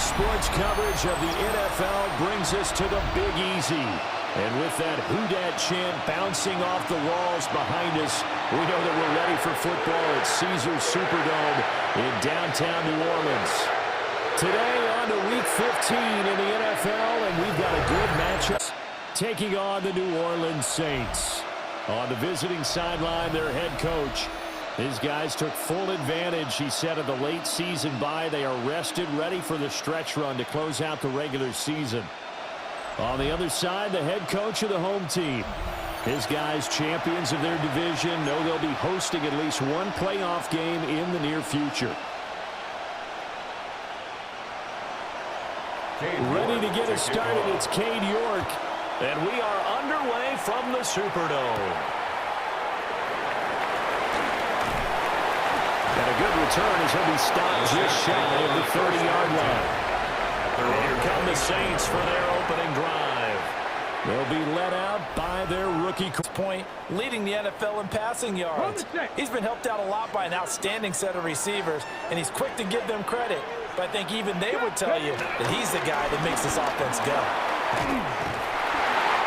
sports coverage of the NFL brings us to the Big Easy. And with that "Who Dat" chant bouncing off the walls behind us, we know that we're ready for football at Caesars Superdome in downtown New Orleans. Today on to Week 15 in the NFL, and we've got a good matchup taking on the New Orleans Saints. On the visiting sideline, their head coach. His guys took full advantage, he said, of the late season bye. They are rested, ready for the stretch run to close out the regular season. On the other side, the head coach of the home team. His guys, champions of their division, know they'll be hosting at least one playoff game in the near future. Ready to get us started, it's Cade York. And we are underway from the Superdome. And a good return as he'll be stopped just shy of the 30-yard line. And here come the Saints for their opening drive. They'll be led out by their rookie point, leading the NFL in passing yards. He's been helped out a lot by an outstanding set of receivers, and he's quick to give them credit. But I think even they would tell you that he's the guy that makes this offense go.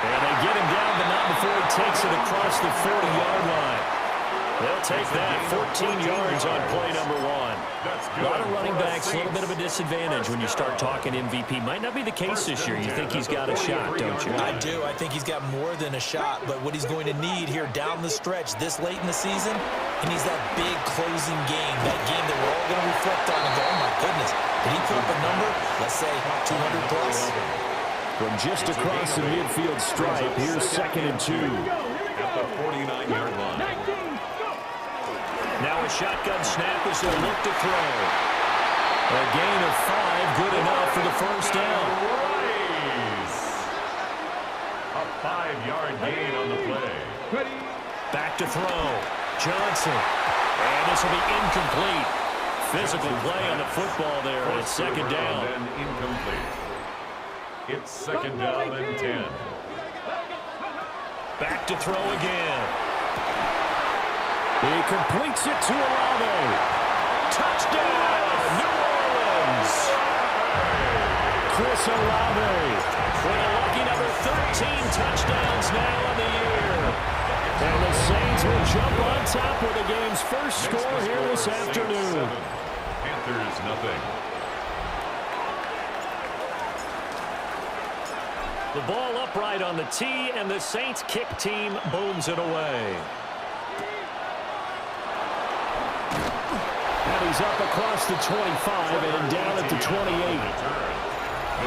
And they get him down, but not before he takes it across the 40-yard line. They'll take that 14 yards on play number one. A lot of running backs, a little bit of a disadvantage when you start talking MVP. Might not be the case this year. You think he's got a shot, don't you? I do. I think he's got more than a shot. But what he's going to need here down the stretch this late in the season, he needs that big closing game, that game that we're all going to reflect on and go, oh, my goodness, did he put up a number, let's say, 200-plus? From just across the midfield stripe, here's 2nd and 2. At the 49-yard line. Now a shotgun snap as they look to throw. A gain of 5, good enough for the first down. A 5-yard gain on the play. Back to throw. Johnson. And this will be incomplete. Physical play on the football there. And it's 2nd down. And incomplete. It's 2nd down and 10. Back to throw again. He completes it to Olave. Touchdown, New Orleans. Chris Olave with a lucky number 13 touchdowns now on the year. And the Saints will jump on top with the game's first score here this afternoon. Panthers nothing. The ball upright on the tee, and the Saints kick team booms it away. And he's up across the 25 and down at the 28.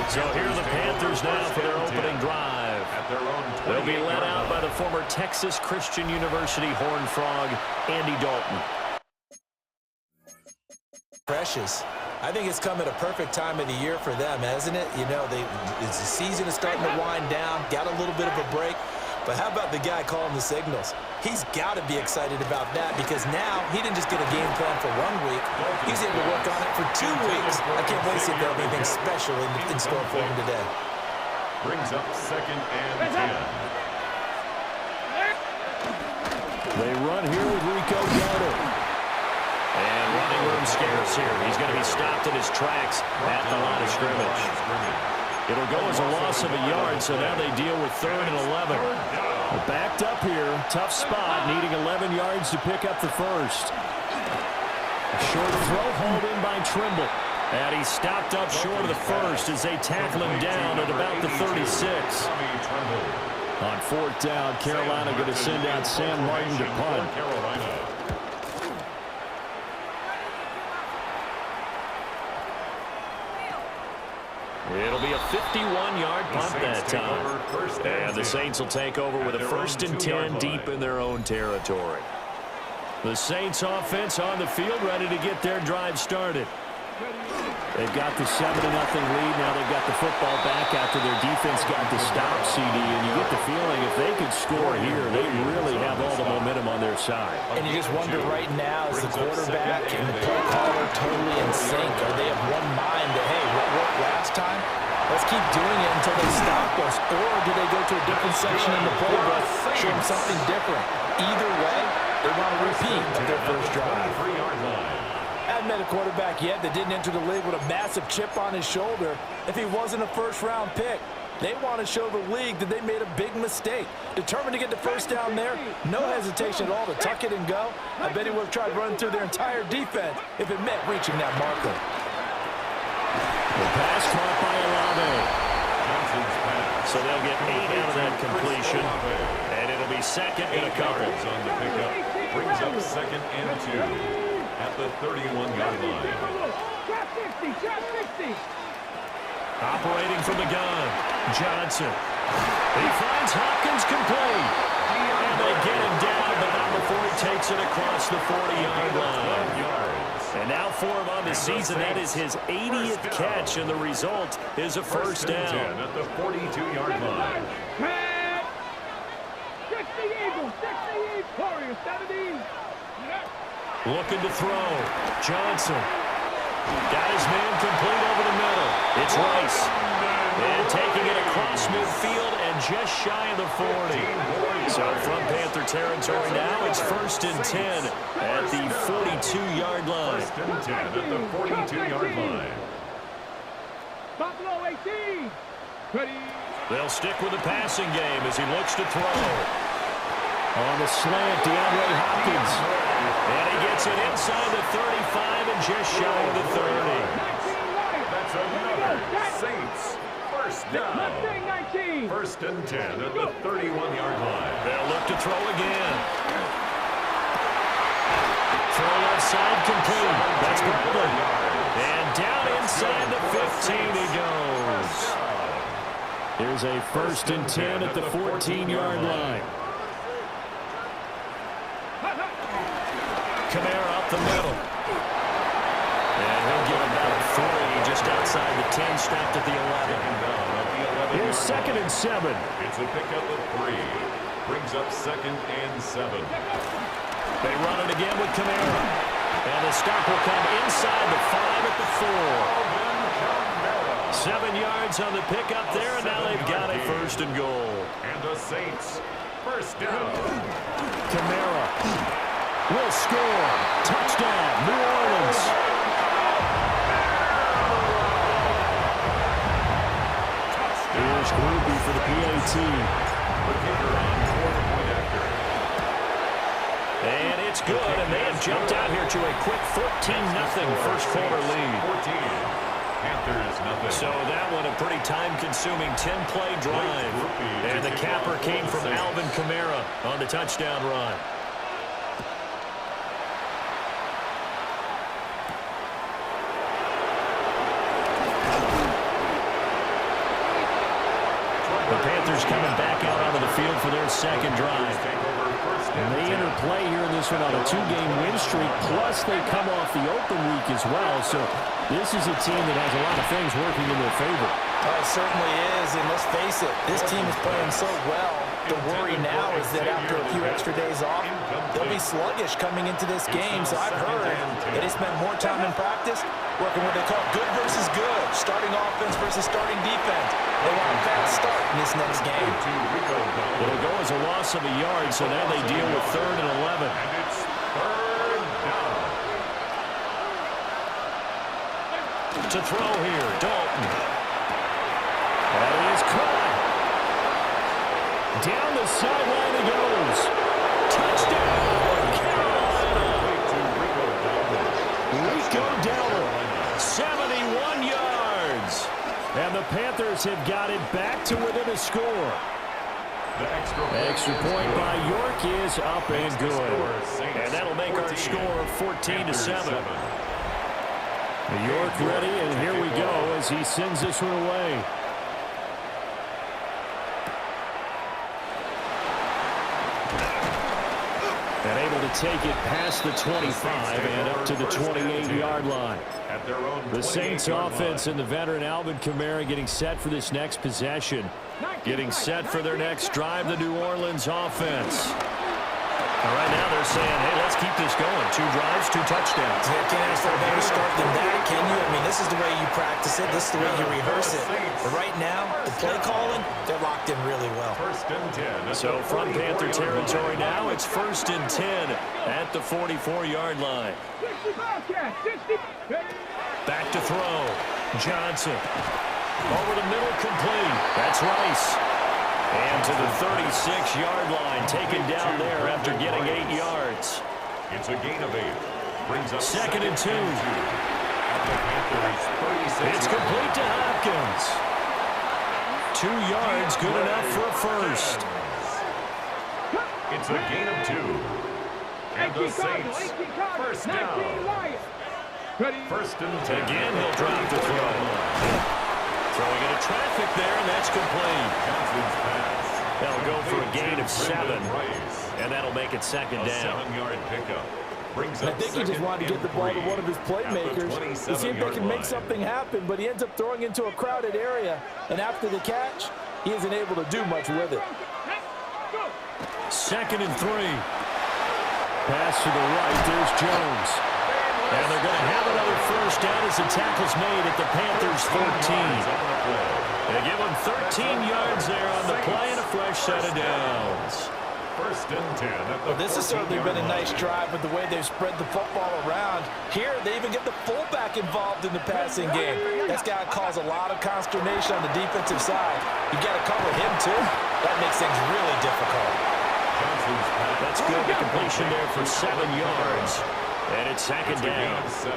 So here are the Panthers now for their opening drive. They'll be led out by the former Texas Christian University Horned Frog, Andy Dalton. Precious. I think it's come at a perfect time of the year for them, hasn't it? You know, the season is starting to wind down, got a little bit of a break. But how about the guy calling the signals? He's got to be excited about that because now he didn't just get a game plan for 1 week. He's able to work on it for 2 weeks. I can't wait to see if there'll be anything special in store for him today. Brings up 2nd and 10. They run here with Rico Dowdle. And running room scarce here. He's going to be stopped in his tracks at the line of scrimmage. It'll go as a loss of a yard, so now they deal with 3rd and 11. They're backed up here. Tough spot, needing 11 yards to pick up the first. A short throw hauled in by Trimble. And he's stopped up short of the first as they tackle him down at about the 36. On 4th down, Carolina going to send out Sam Martin to punt. It'll be a 51-yard punt that time. And the Saints will take over with a 1st and 10 deep in their own territory. The Saints offense on the field ready to get their drive started. They've got the 7-0 lead. Now they've got the football back after their defense got the stop, CD. And you get the feeling if they could score here, they really have all the momentum on their side. And you just wonder right now, is the quarterback and the play caller totally in sync? Are they of one mind that, hey, what worked last time? Let's keep doing it until they stop us. Or do they go to a different section in the playbook, show them something different? Either way, they want to repeat their first drive. haven't met a quarterback yet that didn't enter the league with a massive chip on his shoulder if he wasn't a first-round pick. They want to show the league that they made a big mistake. Determined to get the first down there, no hesitation at all to tuck it and go. I bet he would have tried running through their entire defense if it meant reaching that marker. The pass caught by Olave. So they'll get 8 out of that completion. And it'll be second and a couple. On the pickup. Brings up second and 2 at the 31-yard line. Operating from the gun, Johnson. He finds Hopkins complete. And they get him down, but not before he takes it across the 40-yard line. And now for him on the season, that is his 80th catch, and the result is a first down. At the 42-yard line. Looking to throw. Johnson. Got his man complete over the middle. It's Rice. And taking it across midfield and just shy of the 40. So from Panther territory now, it's 1st and 10 at the 42-yard line. 1st and 10 at the 42-yard line. Buffalo 18. Ready. They'll stick with the passing game as he looks to throw. On the slant, DeAndre Hopkins. And he gets it inside the 35 and just shy of the 30. That's another Saints first down. 1st and 10 at the 31-yard line. They'll look to throw again. Throw left side complete. That's Bradley. And down inside the 15 he goes. Here's a 1st and 10 at the 14-yard line. Kamara up the middle. And he'll get about 3 just outside the 10, stopped at the 11. Here's 2nd and 7. It's a pickup of 3. Brings up 2nd and 7. They run it again with Kamara. And the stop will come inside the 5 at the 4. 7 yards on the pickup there, and now they've got a 1st and goal. And the Saints first down. Kamara will score. Touchdown, New Orleans. Here's Groupie for the PAT. And it's good, and they have jumped out here to a quick 14-0 first quarter lead. 14. Panthers nothing. So that one a pretty time-consuming 10-play drive. And the capper came from Alvin Kamara on the touchdown run. The Panthers coming back out onto the field for their second drive. And they interplay here in this one on a 2-game win streak, plus they come off the open week as well. So this is a team that has a lot of things working in their favor. It certainly is, and let's face it, this team is playing so well. The worry now is that after a few extra days off, they'll be sluggish coming into this game. So I've heard that they spent more time in practice working what they call good versus good, starting offense versus starting defense. They want a fast start in this next game. It'll go as a loss of a yard, so now they deal with 3rd and 11. And it's 3rd down. To throw here, Dalton. That is caught. Down the sideline he goes. Touchdown, Carolina. Rico Dowdle, 71 yards. And the Panthers have got it back to within a score. The extra point by York is up and good. And that'll make our score 14-7. York ready, and here we go as he sends this one away. And able to take it past the 25 and up to the 28-yard line. The Saints offense and the veteran Alvin Kamara getting set for this next possession. Getting set for their next drive, the New Orleans offense. And right now they're saying, hey, let's keep this going. 2 drives, 2 touchdowns. Yeah, can't ask for a better start than that, can you? I mean, this is the way you practice it. This is the way you rehearse it. But right now, the play calling, they're locked in really well. 1st and 10. So from Panther territory now, it's 1st and 10 at at the 44-yard line. 60 Bobcat, 60. Back to throw. Johnson. Over the middle, complete. That's Rice. And to the 36-yard line, taken down there after getting 8 yards. It's a gain of 8. Brings up Second and 2. It's 36. complete to Hopkins. 2 yards, good enough for a first. It's a gain of 2. And the Saints, first down. First and 10. Again, he'll drop the throw. Throwing into traffic there, and that's complete. Johnson's pass. They'll go for a gain of 7, and that'll make it second A down. 7-yard pickup. Brings I up think he just wanted to get the ball to one of his playmakers to see if they can make something happen, but he ends up throwing into a crowded area, and after the catch, he isn't able to do much with it. Second and 3. Pass to the right, there's Jones. And they're going to have another first down as the tackle's made at the Panthers' 14. They give them 13 yards there on the play and a fresh set of downs. First and 10 at the Well, this has certainly been a nice drive with the way they've spread the football around. Here, they even get the fullback involved in the passing game. That's got to cause a lot of consternation on the defensive side. You got to cover him, too. That makes things really difficult. That's good. The completion there for 7 yards. And it's second down. 7.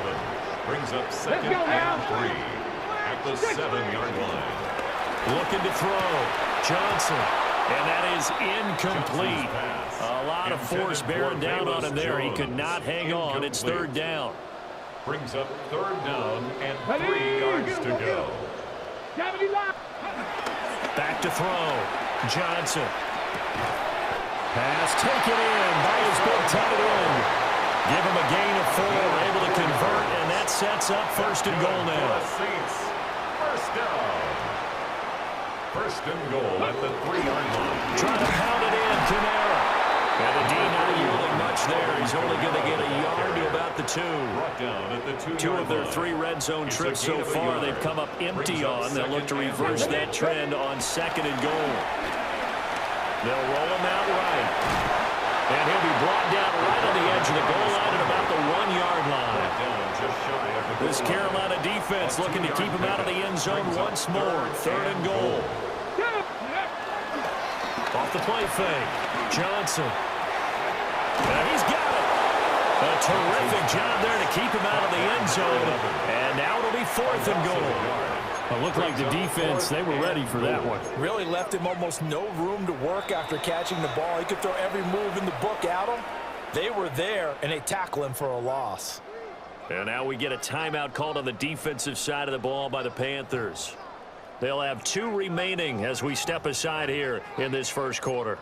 Brings up second and 3 at the 7-yard line. Looking to throw. Johnson. And that is incomplete. A lot of force bearing down on him there. He could not hang on. It's third down. Brings up third down and 3 yards to go. Back to throw. Johnson. Pass taken in by his big tight end. Give him a gain of 4, able to convert, and that sets up first and goal now. Saints, first down. First and goal at the 3-yard line. Trying to pound it in, Kamara. And the D not yielding much there. He's only going to get a yard to about the 2. Brought down at the 2-yard 2 of their line. 3 red zone trips so far, they've come up empty on. They'll look to reverse that trend on second and goal. They'll roll him out right. And he'll be brought down right on the edge of the goal line at about the 1-yard line. This Carolina defense looking to keep him out of the end zone once more. Third and goal. Off the play fake. Johnson. And he's got it. A terrific job there to keep him out of the end zone. And now it'll be fourth and goal. It looked like the defense, they were ready for that one. Really left him almost no room to work after catching the ball. He could throw every move in the book at him. They were there, and they tackle him for a loss. And now we get a timeout called on the defensive side of the ball by the Panthers. They'll have 2 remaining as we step aside here in this first quarter.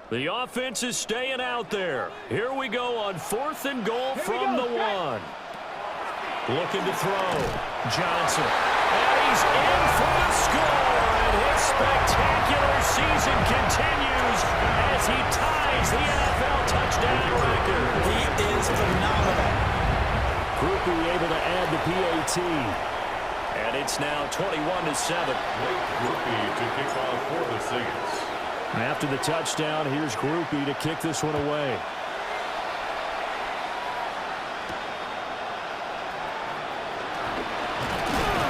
The offense is staying out there. Here we go on fourth and goal from the 1. Looking to throw. Johnson. And he's in for the score. And his spectacular season continues as he ties the NFL touchdown record. He is phenomenal. Groupie able to add the PAT. And it's now 21-7. Groupie to kick off for the Saints. After the touchdown, here's Groupie to kick this one away.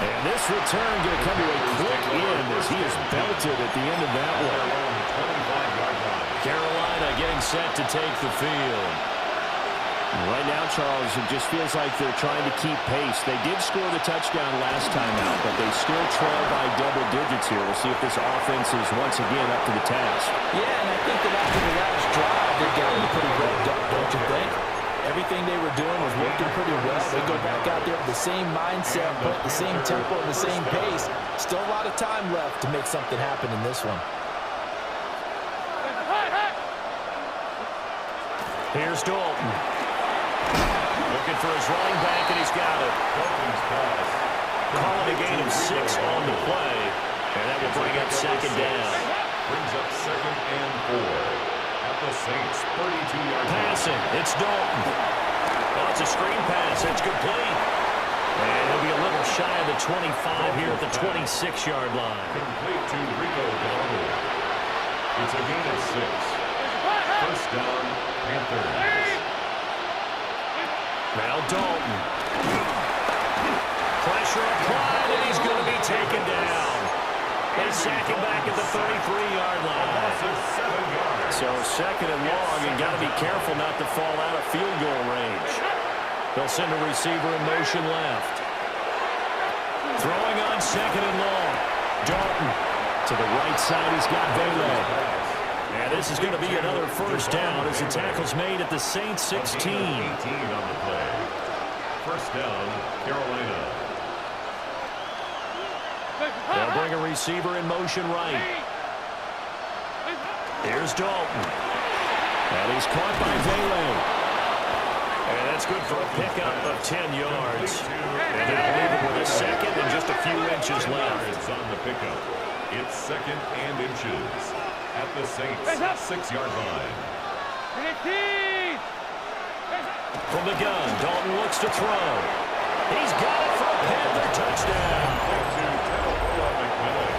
And this return going to come to a quick end as he is belted at the end of that one. Carolina getting set to take the field. Right now, Charles, it just feels like they're trying to keep pace. They did score the touchdown last time out, but they still trail by double digits here. We'll see if this offense is once again up to the task. Yeah, and I think that after the last drive, they got them pretty revved up, don't you think? Everything they were doing was working pretty well. They go back out there with the same mindset, but the same tempo and the same pace. Still a lot of time left to make something happen in this one. Here's Dalton. Looking for his running back, and he's got it. Calling a gain of 6 on the play, and that will bring up second down. Brings up second and 4 at the Saints' 32-yard line. Passing, it's Dalton. Oh, it's a screen pass. It's complete. And he'll be a little shy of the 25 here at the 26-yard line. Complete to Rico Dowdle. It's a gain of 6. First down, Panthers. Now Dalton. Pressure applied, and he's going to be taken down. They sack him back at the 33-yard line. Loss of 7 yards. So second and long, and got to be careful not to fall out of field goal range. They'll send a receiver in motion left. Throwing on second and long. Dalton to the right side. He's got Bailey. And this is going to be another first down as the tackle's made at the Saints 16. 18 on the play. First down, Carolina. They'll bring a receiver in motion right. Here's Dalton. And he's caught by Bailey. And that's good for a pickup of 10 yards. And they'll leave it with a second and just a few inches left. It's on the pickup. It's second and inches at the Saints 6-yard line. From the gun, Dalton looks to throw. He's got it for a Panther touchdown.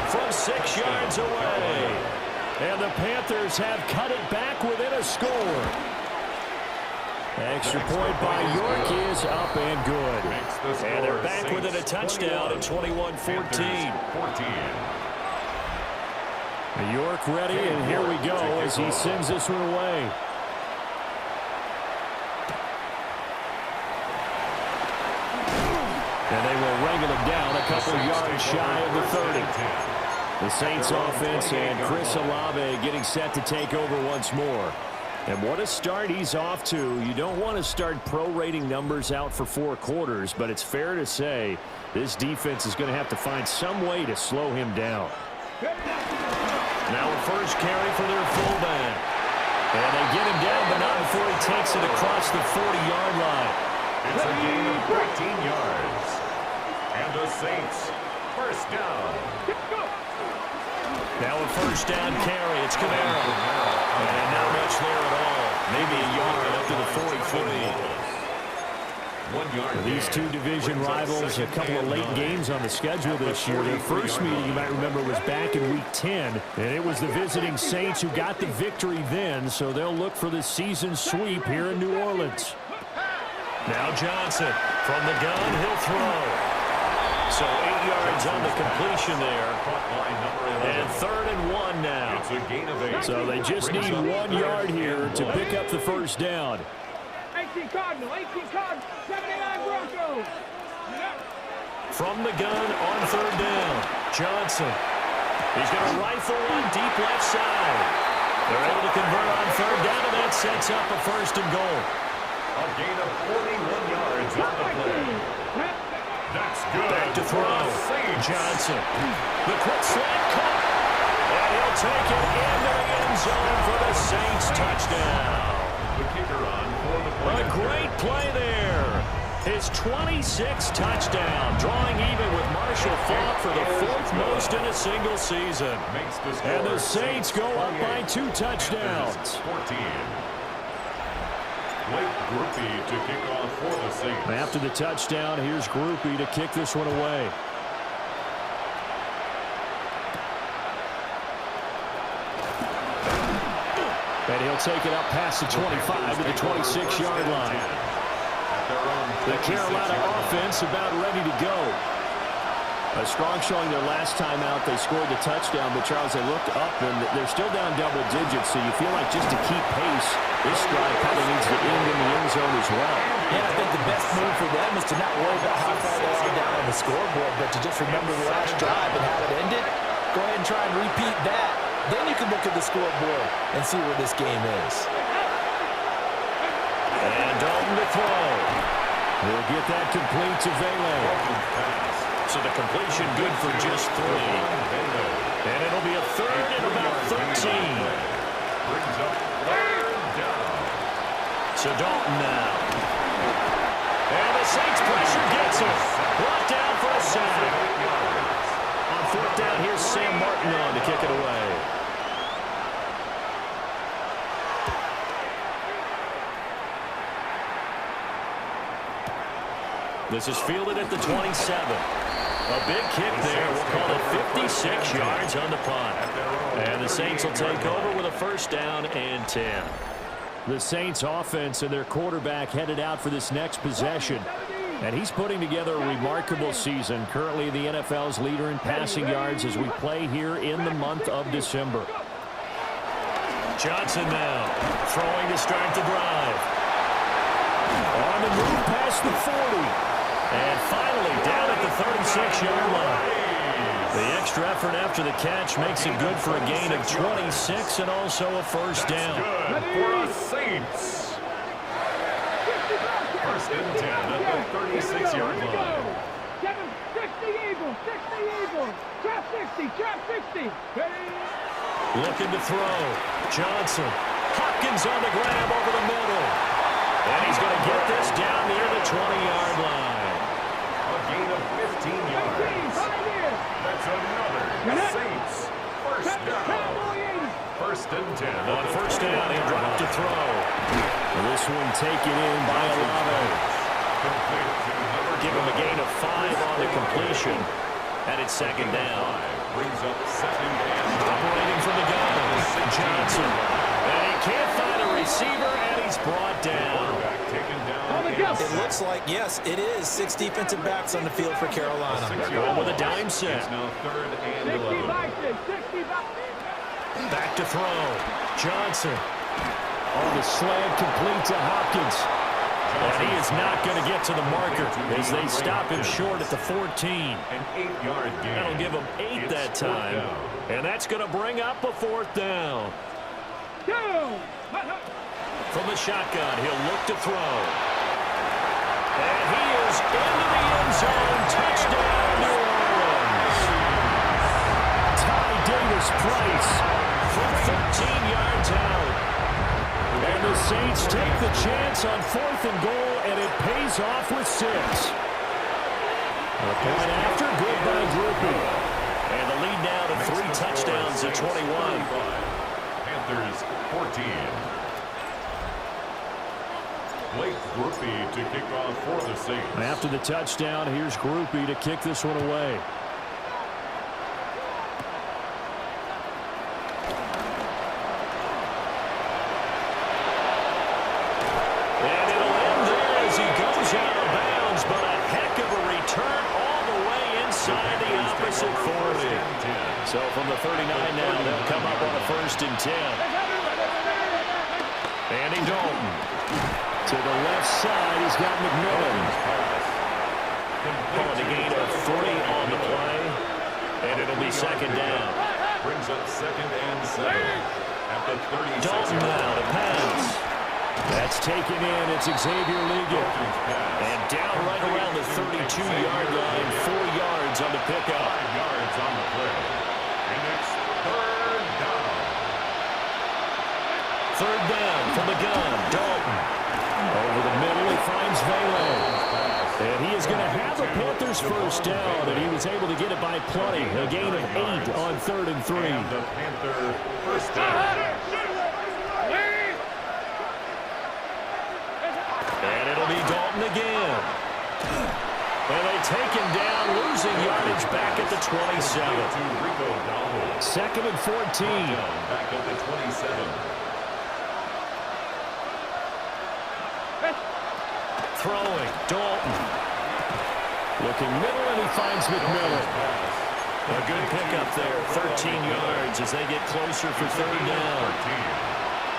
From 6 yards away. And the Panthers have cut it back within a score. Extra point by York is up and good. And they're back within a touchdown at 21-14. York ready, and here we go as he sends this one away. And they will wrangle him down a couple yards shy of the 30. The Saints offense and Chris Olave getting set to take over once more. And what a start he's off to. You don't want to start prorating numbers out for 4 quarters, but it's fair to say this defense is going to have to find some way to slow him down. Now a first carry for their fullback. And they get him down, but not before he takes it across the 40-yard line. It's a gain of 13 yards. And the Saints, first down. Now a first down carry. It's Camaro. And not much there at all. Maybe a yard up to the 43. 1 yard. These two division rivals, a couple of late games on the schedule this year. Their first meeting, you might remember, was back in Week 10, and it was the visiting Saints who got the victory then, so they'll look for the season sweep here in New Orleans. Now Johnson from the gun, he'll throw. So 8 yards on the completion there. And 3rd and 1 now. It's a gain of 8. So they just need 1 yard here to pick up the first down. 18 Cardinal, 79 Broncos. From the gun on 3rd down. Johnson. He's going to rifle one deep left side. They're able to convert on 3rd down, and that sets up a 1st and goal. A gain of 41 yards on the play. That's good. Back to throw. Johnson. The quick slant cut. And he'll take it into the end zone for the Saints touchdown. The kicker on for the play. A great play there. His 26th touchdown, drawing even with Marshall Faulk for the 4th most in a single season. And the Saints go up by 2 touchdowns. 14. Blake Groupie to kick off for the Saints. After the touchdown, here's Groupie to kick this one away. And he'll take it up past the 25 to the 26-yard line. The Carolina offense about ready to go. A strong showing their last time out. They scored the touchdown, but Charles, they looked up, and they're still down double digits, so you feel like just to keep pace, this drive probably needs to end in the end zone as well. Yeah, I think the best move for them is to not worry about how far they are down on the scoreboard, but to just remember the last drive and how it ended. Go ahead and try and repeat that. Then you can look at the scoreboard and see where this game is. And Dalton to throw. He'll get that complete to Vele. So the completion good for just 3. And it'll be a 3rd and about 13. So Dalton now. And the Saints pressure gets him. Brought down for a sack. On 4th down, here's Sam Martin on to kick it away. This is fielded at the 27. A big kick there. We'll call it 56 yards on the punt. And the Saints will take over with a first down and 10. The Saints offense and their quarterback headed out for this next possession. And he's putting together a remarkable season. Currently the NFL's leader in passing yards as we play here in the month of December. Johnson now throwing to start the drive. On the move past the 40. And finally down at the 36-yard line. The extra effort after the catch makes it good for a gain of 26 and also a first down. Good for the Saints. First and 10 at the 36-yard line. 60 Eagles, 60 Eagles. Trap 60, trap 60. Looking to throw. Johnson. Hopkins on the grab over the middle. And he's going to get this down near the 20-yard line. A gain of 15 yards. That's another Saints first down. First and 10. On first down, he dropped to throw. This one taken in by Olave. Give him a gain of 5 on the completion. And it's second down. Brings up second and Operating from the gun. Johnson. And he can't find a receiver, and he's brought down. taken down. It looks like, yes, it is 6 defensive backs on the field for Carolina. Going with a dime set. It's now third and 11. Back to throw. Johnson. On the slant, complete to Hopkins. And he is not going to get to the marker as they stop him short at the 14. An 8-yard gain. That'll give him 8 that time. And that's going to bring up a fourth down. From the shotgun, he'll look to throw. And he is into the end zone. Touchdown, New Orleans. Ty Davis-Price from 15 yards out. And the Saints take the chance on 4th and goal, and it pays off with 6. A point after, good by Groupie. And the lead now to 3 touchdowns at 21. Panthers 14. Blake Groupie to kick off for the Saints. After the touchdown, here's Groupie to kick this one away. And it'll end there as he goes out of bounds, but a heck of a return all the way inside the opposite 40. So from the 39 now, they'll come up on a 1st and 10. Andy Dalton. To the left side, he's got McMillan. Pulling a gain of 3 on the play. And it'll be second down. Brings up second and 7 at the 36. Dalton now to pass. That's taken in. It's Xavier Ligon. And down right around the 32-yard line. 4 yards on the pickup. 5 yards on the play. And it's third down. Third down from the gun. Dalton. Over the middle, he finds Vele. And he is going to have a Panthers first down, and he was able to get it by plenty. A gain of 8 on 3rd and 3. And the Panther first down. And it'll be Dalton again. And they take him down, losing yardage back at the 27. Second and 14. Back at the 27. Throwing, Dalton. Looking middle, and he finds McMillan. A good pickup there, 13 yards as they get closer for third down.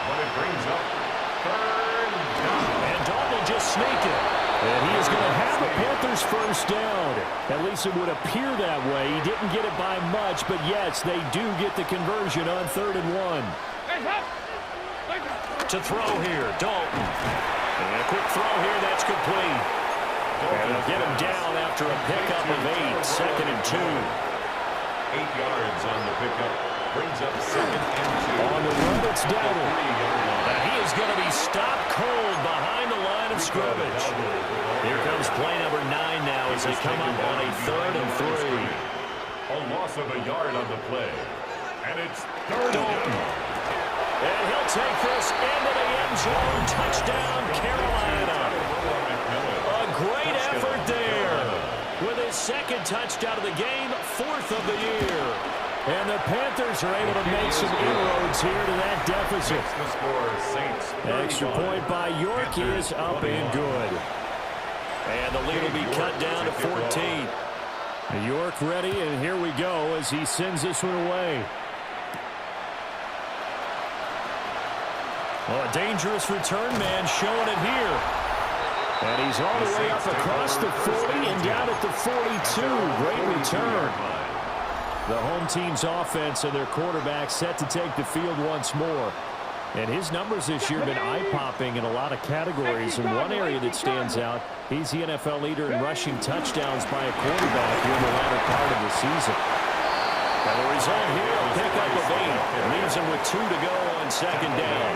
But it brings up third down. And Dalton will just sneak it. And he is going to have a Panthers first down. At least it would appear that way. He didn't get it by much, but yes, they do get the conversion on 3rd and 1. To throw here, Dalton. And a quick throw here, that's complete. And they'll get him down after a pickup of 8, second and 2. 8 yards on the pickup. Brings up second and 2. On the run, it's Dalton. And he is going to be stopped cold behind the line of scrimmage. Here comes play number 9 now as they come up on a 3rd and 3. A loss of a yard on the play. And it's third Dalton. down. And he'll take this into the end zone. Touchdown, Carolina. A great effort there. With his second touchdown of the game, 4th of the year. And the Panthers are able to make some inroads here to that deficit. Extra point by York is up and good. And the lead will be cut down to 14. York ready, and here we go as he sends this one away. Well, a dangerous return man showing it here. And he's all the way up across the 40 and down at the 42. Great return. The home team's offense and their quarterback set to take the field once more. And his numbers this year have been eye-popping in a lot of categories. And one area that stands out, he's the NFL leader in rushing touchdowns by a quarterback here in the latter part of the season. And the result here will pick up a 8. It leaves him with 2 to go on second down.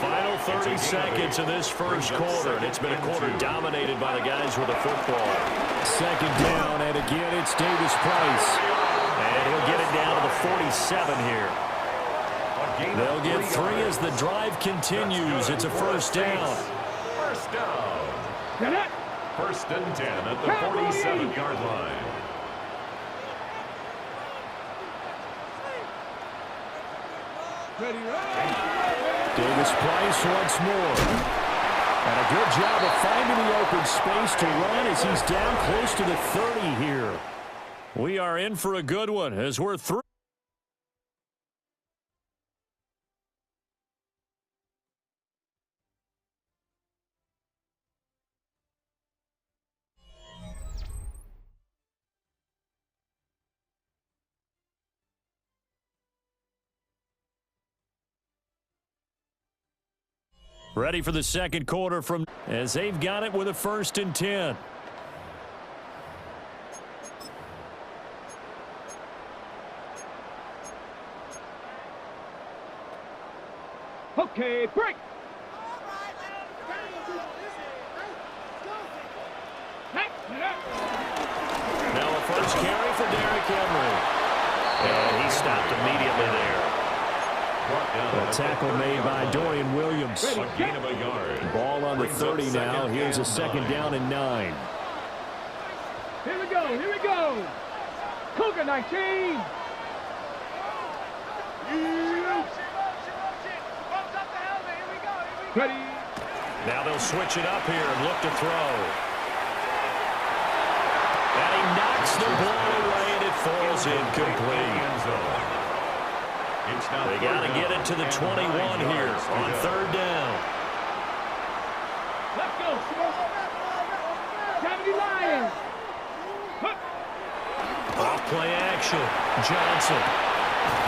Final 30 seconds of this first quarter, and it's been a quarter dominated by the guys with the football. Second down, and again it's Davis Price. And he'll get it down to the 47 here. They'll get 3 as the drive continues. It's a first down. First down. First and 10 at the 47-yard line. Davis Price once more. And a good job of finding the open space to run as he's down close to the 30 here. We are in for a good one as we're through. Ready for the second quarter from as they've got it with a 1st and 10. Okay, break. Now a first carry for Derrick Henry. And he stopped immediately there. A tackle made by Dorian Williams. A gain of a yard. Ball on the 30 now. Here's a second down and 9. Here we go, here we go. Cougar 19. Ready. Now they'll switch it up here and look to throw. And he knocks the ball away and it falls incomplete. They got to get it to the 21 here on 3rd down. Let's go. 70 Lions. Off play action. Johnson.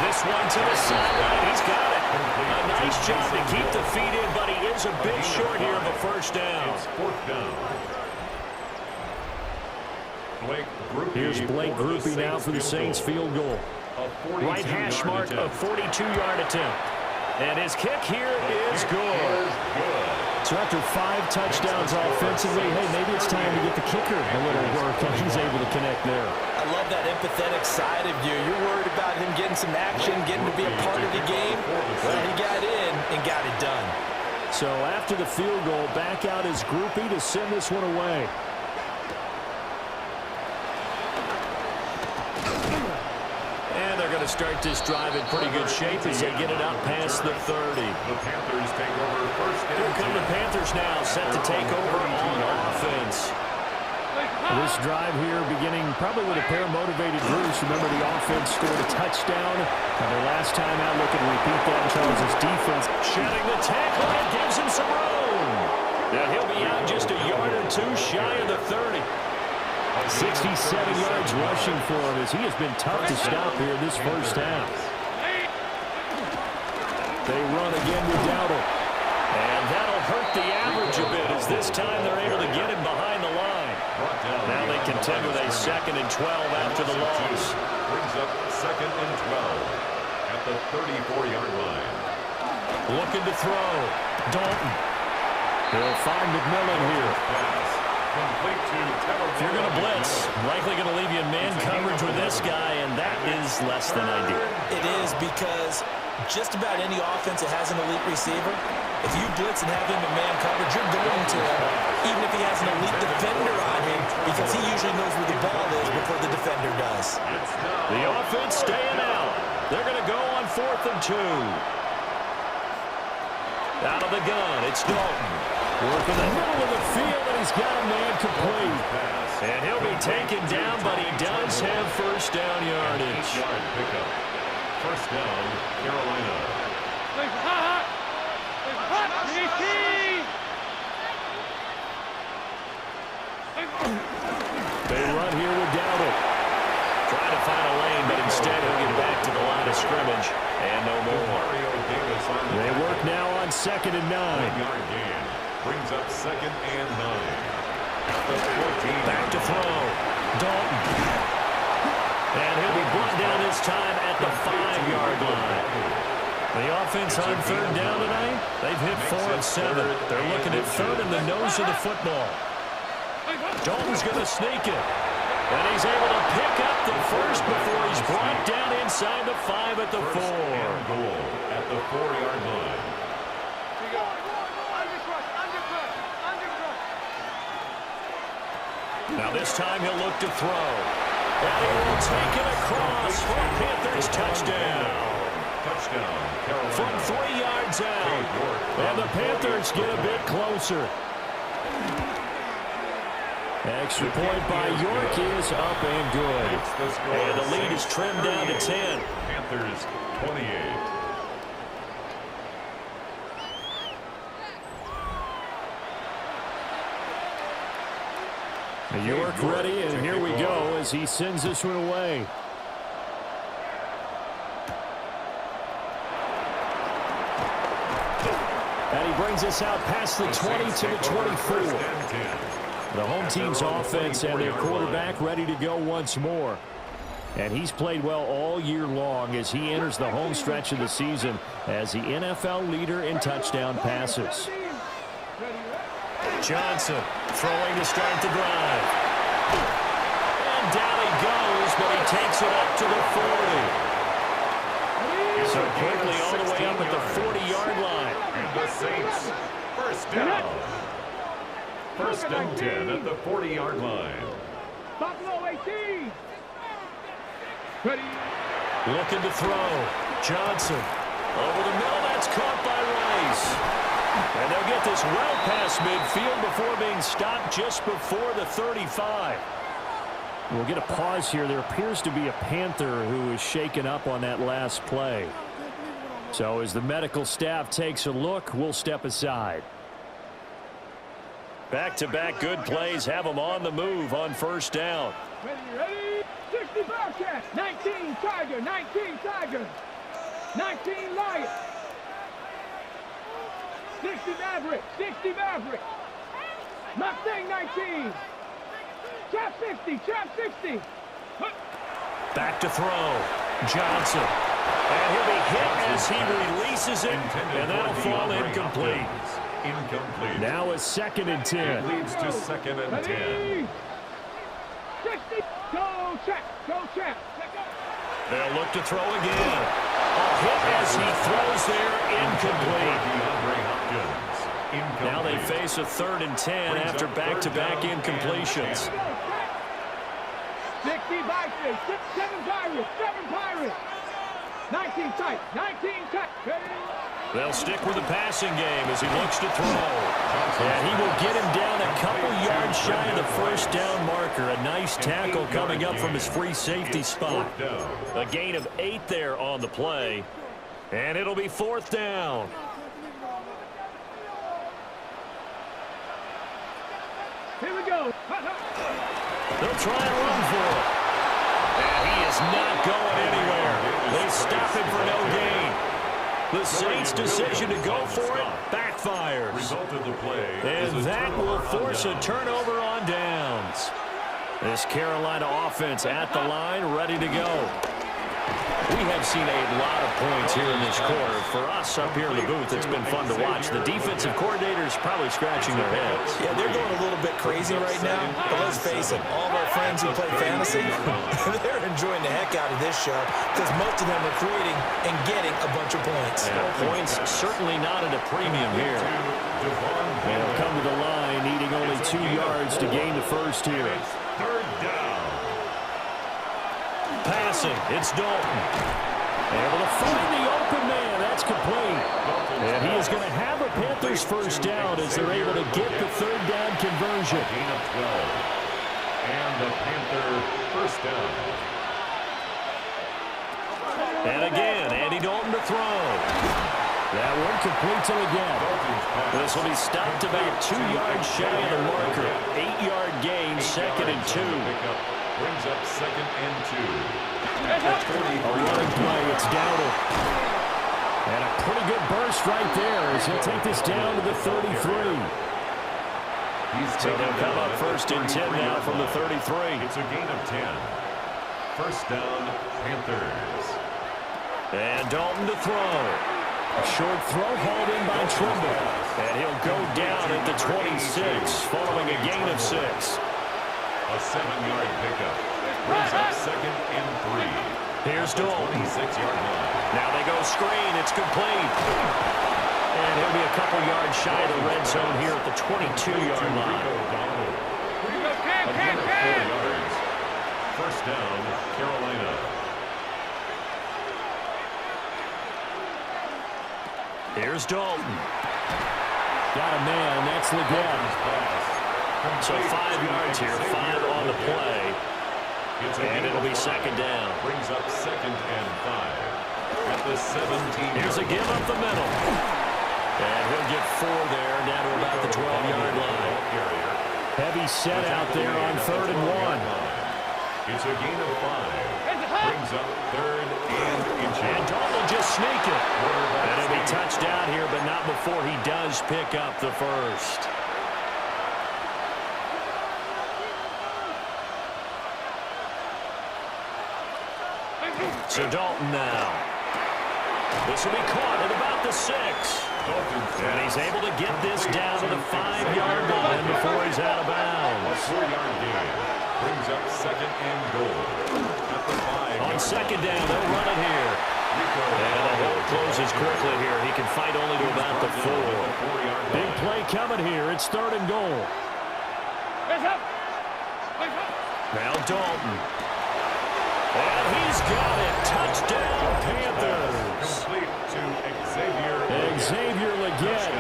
This one to the sideline. He's got it. A nice job to keep the feet in, but he is a bit short here of a first down. It's 4th down. Here's Blake Grupe now for the Saints field goal. Right hash mark, a 42-yard attempt. And his kick here is good. So after 5 touchdowns offensively, hey, maybe it's time to get the kicker a little work, and he's able to connect there. I love that empathetic side of you. You're worried about him getting some action, getting to be a part of the game. Well, he got in and got it done. So after the field goal, back out is Grupe to send this one away. Start this drive in pretty good shape as they get it out past the 30. The Panthers take over first and Here come the Panthers now, set to take over on offense. This drive here beginning probably with a pair of motivated groups. Remember, the offense scored a touchdown. And their last time out, look and repeat that. Charles' defense shedding the tackle and gives him some room. Now he'll be out just a yard or 2 shy of the 30. 67 yards rushing for him as he has been tough to stop here this first half. They run again with Dowdle. And that'll hurt the average a bit as this time they're able to get him behind the line. Now they contend with a 2nd and 12 after the loss. Brings up 2nd and 12 at the 34-yard line. Looking to throw. Dalton. He'll find McMillan here. If you're going to blitz, likely going to leave you in man coverage with this guy, and that is less than ideal. It is, because just about any offense that has an elite receiver, if you blitz and have him in man coverage, you're going to him, even if he has an elite defender on him, because he usually knows where the ball is before the defender does. The offense staying out. They're going to go on 4th and 2. Out of the gun, it's Dalton. Working the middle of the field, and he's got a man complete. And he'll be taken down, but he does have first down yardage. First down, Carolina. They run here with Dowdle. Trying to find a lane, but instead he'll get back to the line of scrimmage. And no more. They work now on 2nd and 9. Brings up 2nd and 9. Back to throw. Dalton. And he'll be brought down this time at the 5-yard line. The offense on 3rd down tonight, they've hit 4 of 7. They're looking at 3rd in the nose of the football. Dalton's going to sneak it. And he's able to pick up the first before he's brought down inside the 5 at the 4. Goal at the 4-yard line. Now this time he'll look to throw. And he will take it across for a Panthers touchdown. Touchdown, Carolina. From 3 yards out. And the Panthers get a bit closer. Extra point by York is up and good. And the lead is trimmed down to 10. Panthers 28. York ready, and here we go as he sends this one away. And he brings us out past the 20 to the 24. The home team's offense and their quarterback ready to go once more. And he's played well all year long as he enters the home stretch of the season as the NFL leader in touchdown passes. Johnson throwing to start the drive. And down he goes, but he takes it up to the 40. So quickly all the way up at the 40-yard line. And the Saints, first down. First and 10 at the 40-yard line. Buffalo 18. Ready. Looking to throw. Johnson. Over the middle, that's caught by Rice. And they'll get this well past midfield before being stopped just before the 35. We'll get a pause here. There appears to be a Panther who is shaken up on that last play. So as the medical staff takes a look, we'll step aside. Back-to-back good plays have them on the move on first down. Ready. 60 Bearcats. 19 Tiger. 19 Tiger. 19 Lion. 60 Maverick. 60 Maverick. Mustang 19. Trap 60. Trap 60. Back to throw. Johnson. And he'll be hit as he releases it. And that'll fall incomplete. Incomplete. Now a 2nd and 10. It leads to 2nd and 10. 60. Go check. Go check. They'll look to throw again. A hit as he throws there, incomplete. Now they face a 3rd and 10 after back-to-back incompletions. 60 Vikings. 7 Pirates. 7 Pirates. 19 tight. 19 tight. They'll stick with the passing game as he looks to throw. And he will get him down a couple yards shy of the first down marker. A nice tackle coming up from his free safety spot. A gain of 8 there on the play. And it'll be 4th down. Here we go. They'll try and run for it. And he is not going anywhere. They stop him for no gain. The Saints' decision to go for it backfires. Result of the play and that will force a turnover on downs. This Carolina offense at the line, ready to go. We have seen a lot of points here in this quarter. For us up here in the booth, it's been fun to watch. The defensive coordinators probably scratching their heads. Yeah, they're going a little bit crazy right now. But let's face it, all of our friends who play fantasy, they're enjoying the heck out of this show because most of them are creating and getting a bunch of points. Points certainly not at a premium here. They'll come to the line, needing only 2 yards to gain the first here. Third down. Passing, it's Dalton. Able to find the open man. That's complete. And he is going to have a Panthers first down as they're able to get the third down conversion. Gain of 12. And the Panther first down. And again, Andy Dalton to throw. That one complete to again. This will be stopped about 2 yards shy of the marker. 8-yard gain, 2nd and 2. Brings up 2nd and 2. A running play, it's Dowdle. And a pretty good burst right there as he'll take this down to the 33. So they'll come up 1st and 10 now from the 33. It's a gain of 10. First down, Panthers. And Dalton to throw. A short throw hauled in by Trimble. And he'll go down at the 26 following a gain of 6. A 7-yard pickup. Brings up 2nd and 3. Here's Dalton. 26-yard line. Now they go screen. It's complete. And he'll be a couple yards shy of the red zone here at the 22-yard line. Again at 4 yards. First down, Carolina. Here's Dalton. Got a man. That's Leggett. So 5 yards here, 5 on the play. And it'll be 2nd down. Brings up 2nd and 5. At the 17. Here's a give up the middle. And he'll get 4 there, down to about the 12-yard line. Heavy set out there on 3rd and 1. It's a gain of 5. Brings up 3rd and inches. And Dalton will just sneak it. And it'll be touchdown here, but not before he does pick up the first. So Dalton now. This will be caught at about the 6. And he's able to get this down to the 5-yard line before he's out of bounds. 4-yard gain. Brings up 2nd and goal. At the 5. On 2nd down, they'll run it here. And the hole closes quickly here. He can fight only to about the 4. Big play coming here. It's 3rd and goal. Now Dalton. And he's got it. Touchdown, Panthers. Complete to Xavier Leggett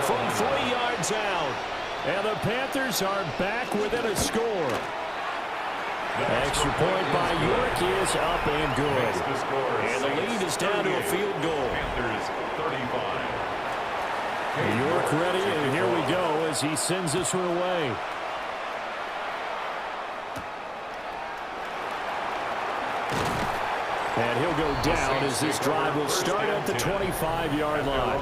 from 3 yards out. And the Panthers are back within a score. Extra point by York is up and good. And the lead is down to a field goal. Panthers 35. York ready, and here we go as he sends this one away. And he'll go down as this drive will start at the 25-yard line.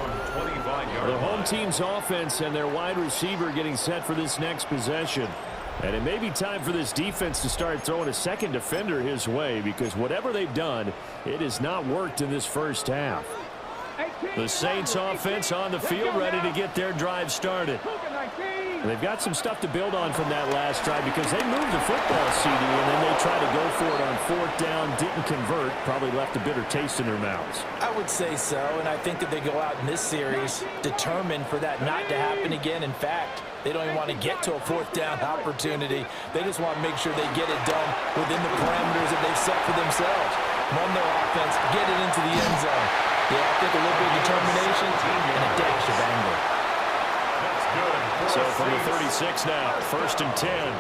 The home team's offense and their wide receiver getting set for this next possession. And it may be time for this defense to start throwing a second defender his way because whatever they've done, it has not worked in this first half. The Saints offense on the field ready to get their drive started. And they've got some stuff to build on from that last drive because they moved the football, CD, and then they tried to go for it on 4th down, didn't convert, probably left a bitter taste in their mouths. I would say so, and I think that they go out in this series determined for that not to happen again. In fact, they don't even want to get to a 4th down opportunity. They just want to make sure they get it done within the parameters that they've set for themselves. Run their offense, get it into the end zone. Yeah, I think a little bit of determination and a dash of anger. So from the 36 now, 1st and 10.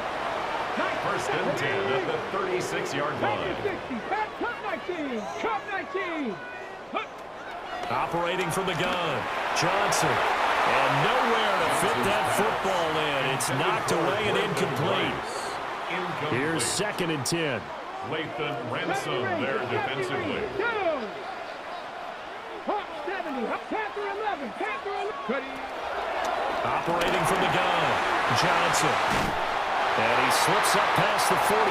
1st and 10 at the 36-yard line. Cup 19. Operating from the gun, Johnson. And nowhere to fit that football in. It's knocked away and incomplete. Here's 2nd and 10. Lathan Ransom there defensively. Panther 11. Operating from the gun, Johnson. And he slips up past the 45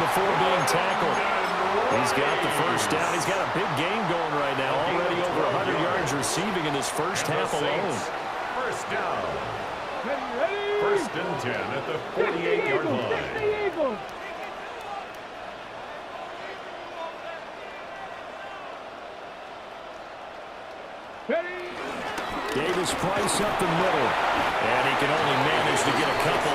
before being tackled. He's got the first down. He's he's got a big game going right now. Already over 100 yards receiving in this first half alone. First down. First and 10 at the 48-yard line. Davis Price up the middle. And he can only manage to get a couple.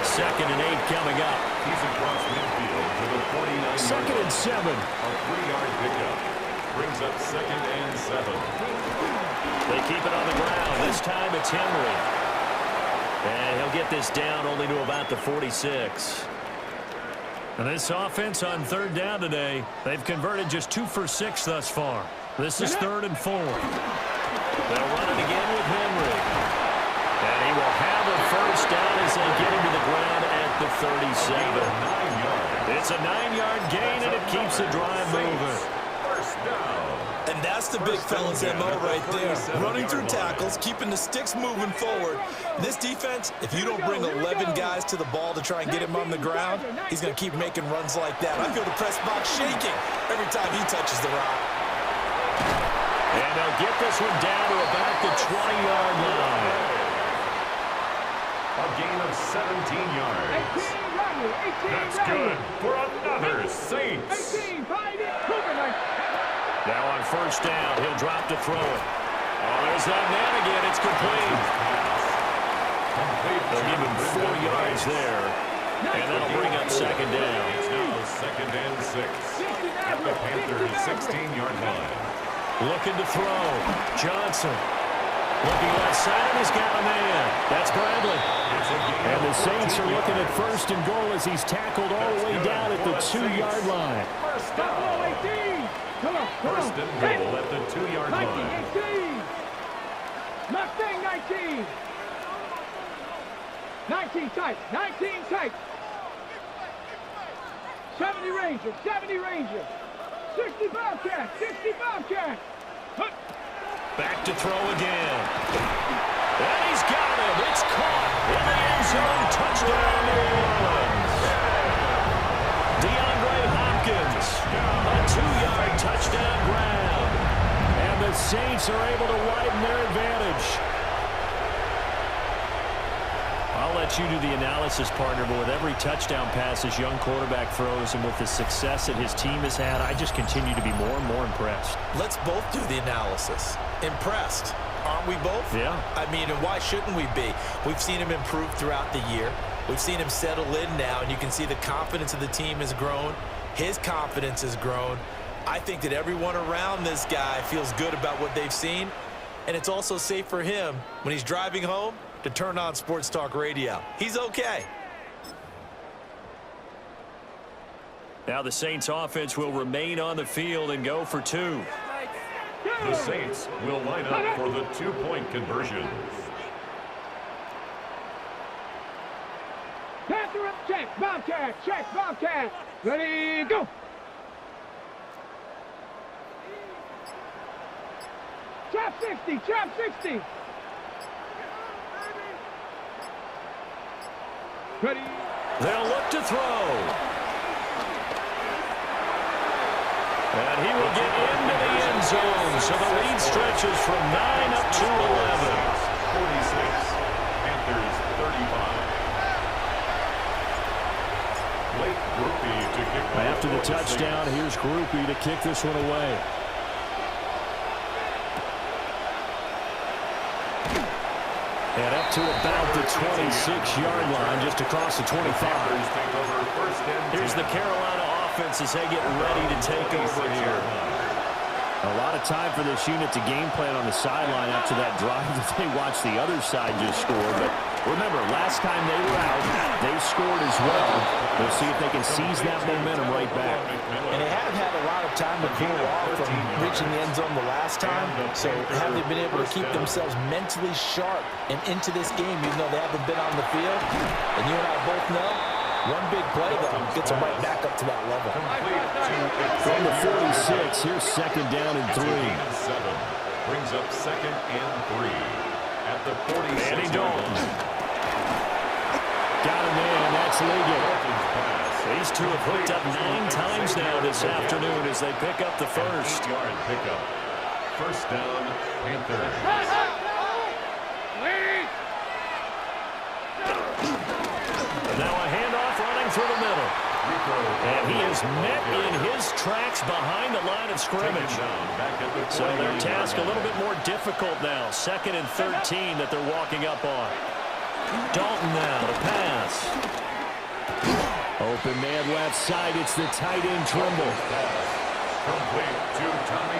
2nd and 8 coming up. He's across midfield to the 49. 2nd and 7. A 3-yard pickup. Brings up 2nd and 7. They keep it on the ground. This time it's Henry. And he'll get this down only to about the 46. And this offense on 3rd down today, they've converted just 2 for 6 thus far. This is 3rd and 4. They'll run it again with Henry. And he will have a first down as they get him to the ground at the 37. It's a 9-yard gain, and it keeps the drive moving. First down. And that's the big fella's MO right there. Running through tackles, keeping the sticks moving forward. This defense, if you don't bring 11 guys to the ball to try and get him on the ground, he's going to keep making runs like that. I feel the press box shaking every time he touches the rock. And they'll get this one down to about the 20-yard line. A gain of 17 yards. That's good for another Saints. Now on first down, he'll drop to throw it. Oh, there's that man again. It's complete. They'll give him 4 yards there. And that'll bring up 2nd down. It's now 2nd and 6 at the Panthers' 16-yard line. Looking to throw. Johnson. Looking left side, and he's got a man. That's Bradley. And the Saints are looking at 1st and goal as he's tackled all the way down at the 2-yard line. First down. First and goal at the 2-yard line. 19. 19 tight. 19 tight. 70 Ranger. 70 Ranger. 60 Bobcat. 60 Bobcat. Back to throw again. And he's got him. It's caught in the end zone. Touchdown, New Orleans. DeAndre Hopkins. A 2-yard touchdown grab. And the Saints are able to widen their advantage. I'll let you do the analysis, partner, but with every touchdown pass his young quarterback throws and with the success that his team has had, I just continue to be more and more impressed. Let's both do the analysis. Impressed. Aren't we both? Yeah. I mean, and why shouldn't we be? We've seen him improve throughout the year. We've seen him settle in now, and you can see the confidence of the team has grown. His confidence has grown. I think that everyone around this guy feels good about what they've seen, and it's also safe for him when he's driving home to turn on Sports Talk Radio. He's okay. Now the Saints offense will remain on the field and go for 2. The Saints will line up for the 2-point conversion. Panther up, check, Bobcat, check, Bobcat. Ready, go. Trap 60, trap 60. Ready. They'll look to throw. And he will get into the end zone. So the lead stretches from 9 up to 11. 46. Panthers 35. Blake Groupie to kick off. After the touchdown, here's Groupie to kick this one away. And up to about the 26-yard line, just across the 25. Here's the Carolina offense as they get ready to take over here. A lot of time for this unit to game plan on the sideline after that drive that they watched the other side just score. But remember, last time they were out, they scored as well. We'll see if they can seize that momentum right back. And they have had a lot of time to cool off from reaching the end zone the last time. So have they been able to keep themselves mentally sharp and into this game, even though they haven't been on the field? And you and I both know, one big play, though, gets them right back up to that level. From the 46, here's 2nd down and 3. Brings up 2nd and 3 at the 46. Andy Dalton. Got him in. That's Liggett. These two have hooked up 9 times now this afternoon as they pick up the first. 8-yard pickup. First down, Panthers. Now a handoff running through the middle. And he is met in his tracks behind the line of scrimmage. So their task a little bit more difficult now. 2nd and 13 that they're walking up on. Dalton now to pass. Open man left side. It's the tight end Trimble.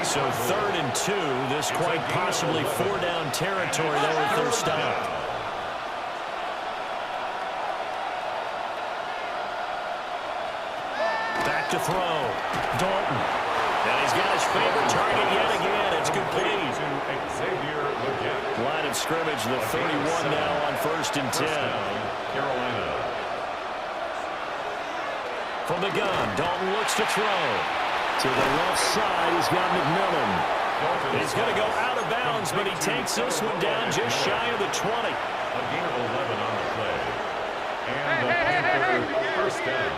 So 3rd and 2. This quite possibly 4-down territory though if they're stopped. Back to throw. Dalton. And he's got his favorite target yet again. It's complete. Line of scrimmage, the 31 now on 1st and 10. Carolina. From the gun, Dalton looks to throw. To the left side, he's got McMillan. He's going to go out of bounds, but he takes this one down just shy of the 20. A gain of 11 on the play. And the Panthers first down.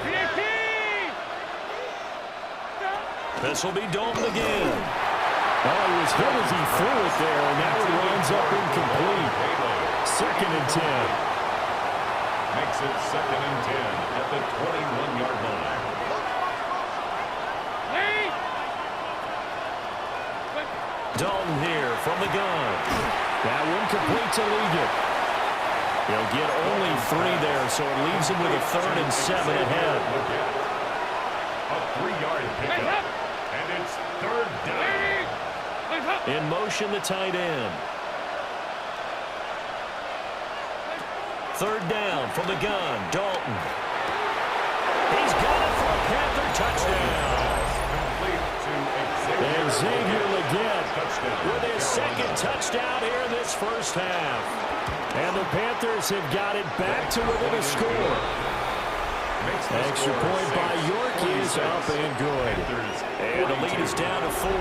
This will be Dalton again. Oh, he was hit as he threw it there, and now it winds up incomplete. 2nd and 10. Makes it 2nd and 10 at the 21-yard line. Dalton here from the gun. That one complete to Ligon. He'll get only 3 there, so it leaves him with a 3rd and 7 ahead. A 3-yard pickup. And it's 3rd down. In motion, the tight end. 3rd down from the gun. Dalton. He's got it for a Panther touchdown. And Xavier Legette with his 2nd touchdown here in this first half. And the Panthers have got it back to within a score. Extra point by York is up and good. And the lead is down to 4.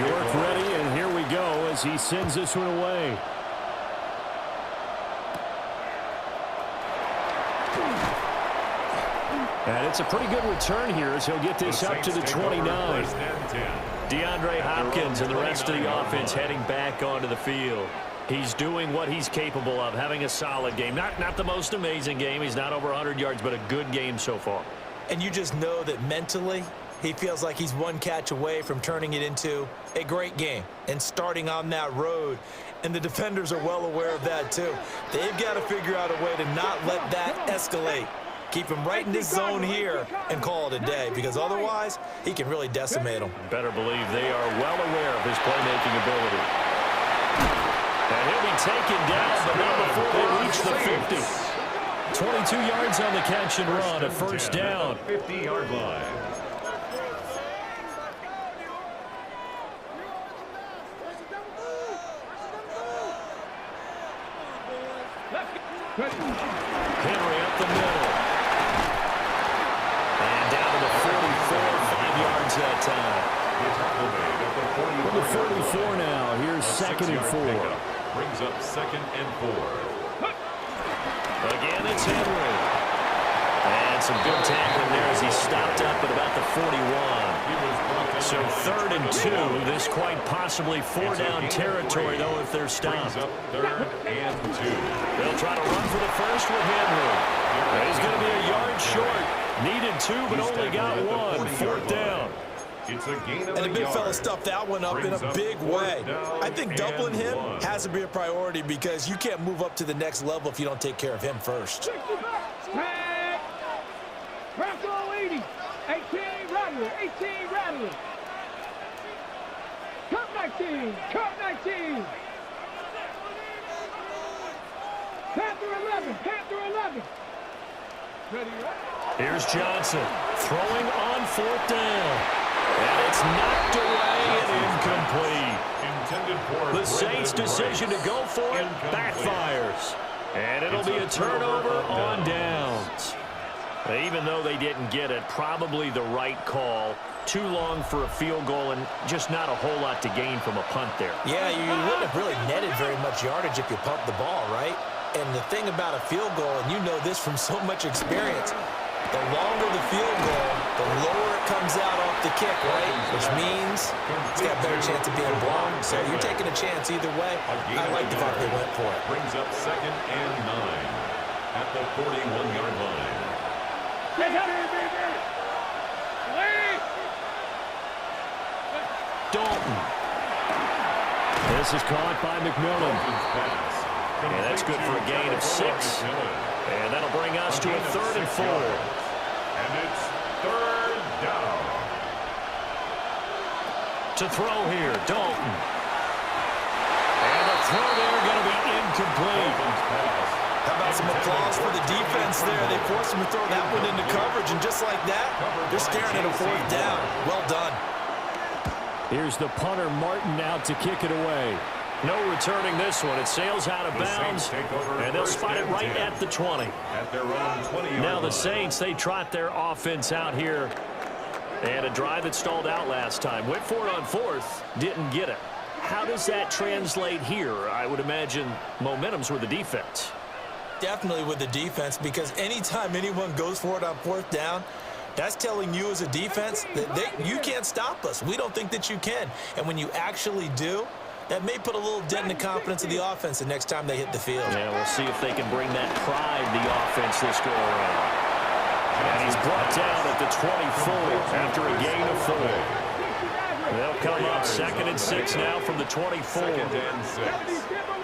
York ready, and here we go as he sends this one away. And it's a pretty good return here as he'll get this up to the 29. DeAndre Hopkins and the rest of the offense heading back onto the field. He's doing what he's capable of, having a solid game. Not the most amazing game. He's not over 100 yards, but a good game so far. And you just know that mentally, he feels like he's one catch away from turning it into a great game and starting on that road. And the defenders are well aware of that, too. They've got to figure out a way to not let that escalate. Keep him right in his zone here and call it a day, because otherwise he can really decimate them. Better believe they are well aware of his playmaking ability. And he'll be taken down, but not before they reach the 50. 22 yards on the catch and run, a first down. 50-yard line. Henry up the middle. And down to the 44, 5 yards that time. From the 44 now, here's 2nd and 4. Brings up 2nd and 4. Again, it's Henry. And some good tackling there as he stopped up at about the 41. So 3rd and 2. This quite possibly 4-down territory, though, if they're stopped. 3rd and 2. They'll try to run for the first with Henry. He's going to be a yard short. Needed 2, but only got 1. 4th down. It's a gain of And the big yard. fella stuffed that one up in a big way. I think doubling him has to be a priority, because you can't move up to the next level if you don't take care of him first. Tag. Press all 80. 18 Rattler. 18 Rattler. Cut 19. Cut 19. Panther 11. Panther 11. Ready, right? Here's Johnson throwing on 4th down. And it's knocked away and incomplete. The Saints' decision to go for it backfires. And it'll be a turnover on downs. Even though they didn't get it, probably the right call. Too long for a field goal and just not a whole lot to gain from a punt there. Yeah, you wouldn't have really netted very much yardage if you pumped the ball, right? And the thing about a field goal, and you know this from so much experience, The longer the field goal, the lower it comes out off the kick, right? Which means it's got a better chance of being blown. So you're taking a chance either way. I like the fact they went for it. Brings up 2nd and 9 at the 41-yard line. Dalton. This is caught by McMillan. And that's good for a gain of 6. And that'll bring us to a 3rd and 4. And it's 3rd down. To throw here, Dalton. And the throw there going to be incomplete. How about some applause for the defense there? They forced him to throw that one into coverage, and just like that, they're staring at a 4th down. Well done. Here's the punter, Martin, out to kick it away. No returning this one. It sails out of bounds, and they'll spot it right at the 20. At their own 20-yard Now the line. Saints, they trot their offense out here. And a drive that stalled out last time. Went for it on 4th, didn't get it. How does that translate here? I would imagine momentum's with the defense. Definitely with the defense, because anytime anyone goes for it on 4th down, that's telling you as a defense that you can't stop us. We don't think that you can. And when you actually do, that may put a little dent in the confidence of the offense the next time they hit the field. Yeah, we'll see if they can bring that pride the offense this go around. And he's brought down at the 24 after a gain of 4. They'll come up 2nd and 6 now from the 24. 2nd and 6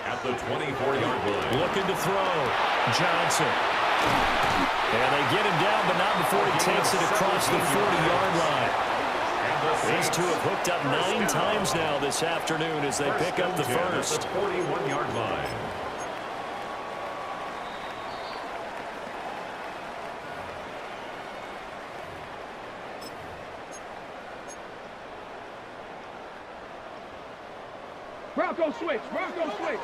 at the 24-yard line. Looking to throw. Johnson. And they get him down, but not before he takes it across the 40-yard line. These two have hooked up 9 times now this afternoon as they pick up the first. At the 41-yard line. Bronco switch. Bronco switch.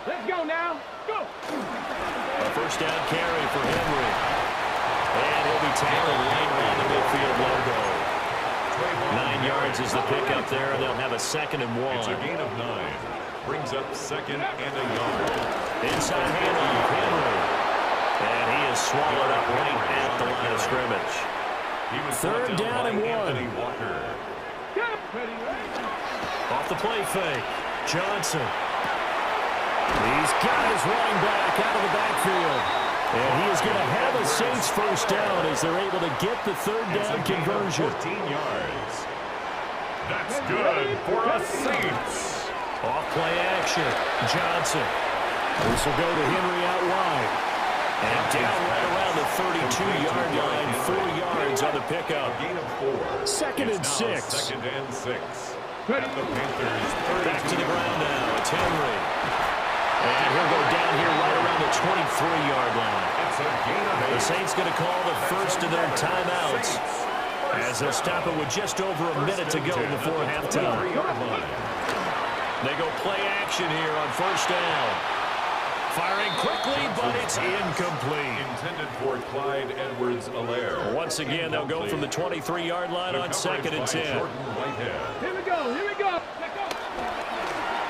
Let's go now. Go. A first down carry for Henry. And he'll be tackled right around the midfield logo. 9 yards is the pickup there, and they'll have a 2nd and 1. It's a gain of 9. Brings up 2nd and a yard. Inside handoff, Henry. And he is swallowed up right at the line of scrimmage. He was 3rd down and 1. Anthony Walker. Off the play fake. Johnson. He's got his running back out of the backfield. And he is going to have a Saints first down as they're able to get the 3rd down conversion. 14 yards. That's good for us Saints. Off play action. Johnson. This will go to Henry out wide. And down right around the 32-yard line. 4 yards on the pickup. Gain of 4. 2nd and 6. 2nd and 6. At the Panthers. Back to the ground now. It's Henry. And he'll go down here right around the 23-yard line. It's a gain of 8. The Saints going to call the first of their timeouts as they'll stop it with just over a minute to go before halftime. They go play action here on 1st down. Firing quickly, but it's incomplete. Intended for Clyde Edwards-Helaire. Once again, they'll go from the 23-yard line on 2nd and 10. Jordan Whitehead. Here we go. Here we go.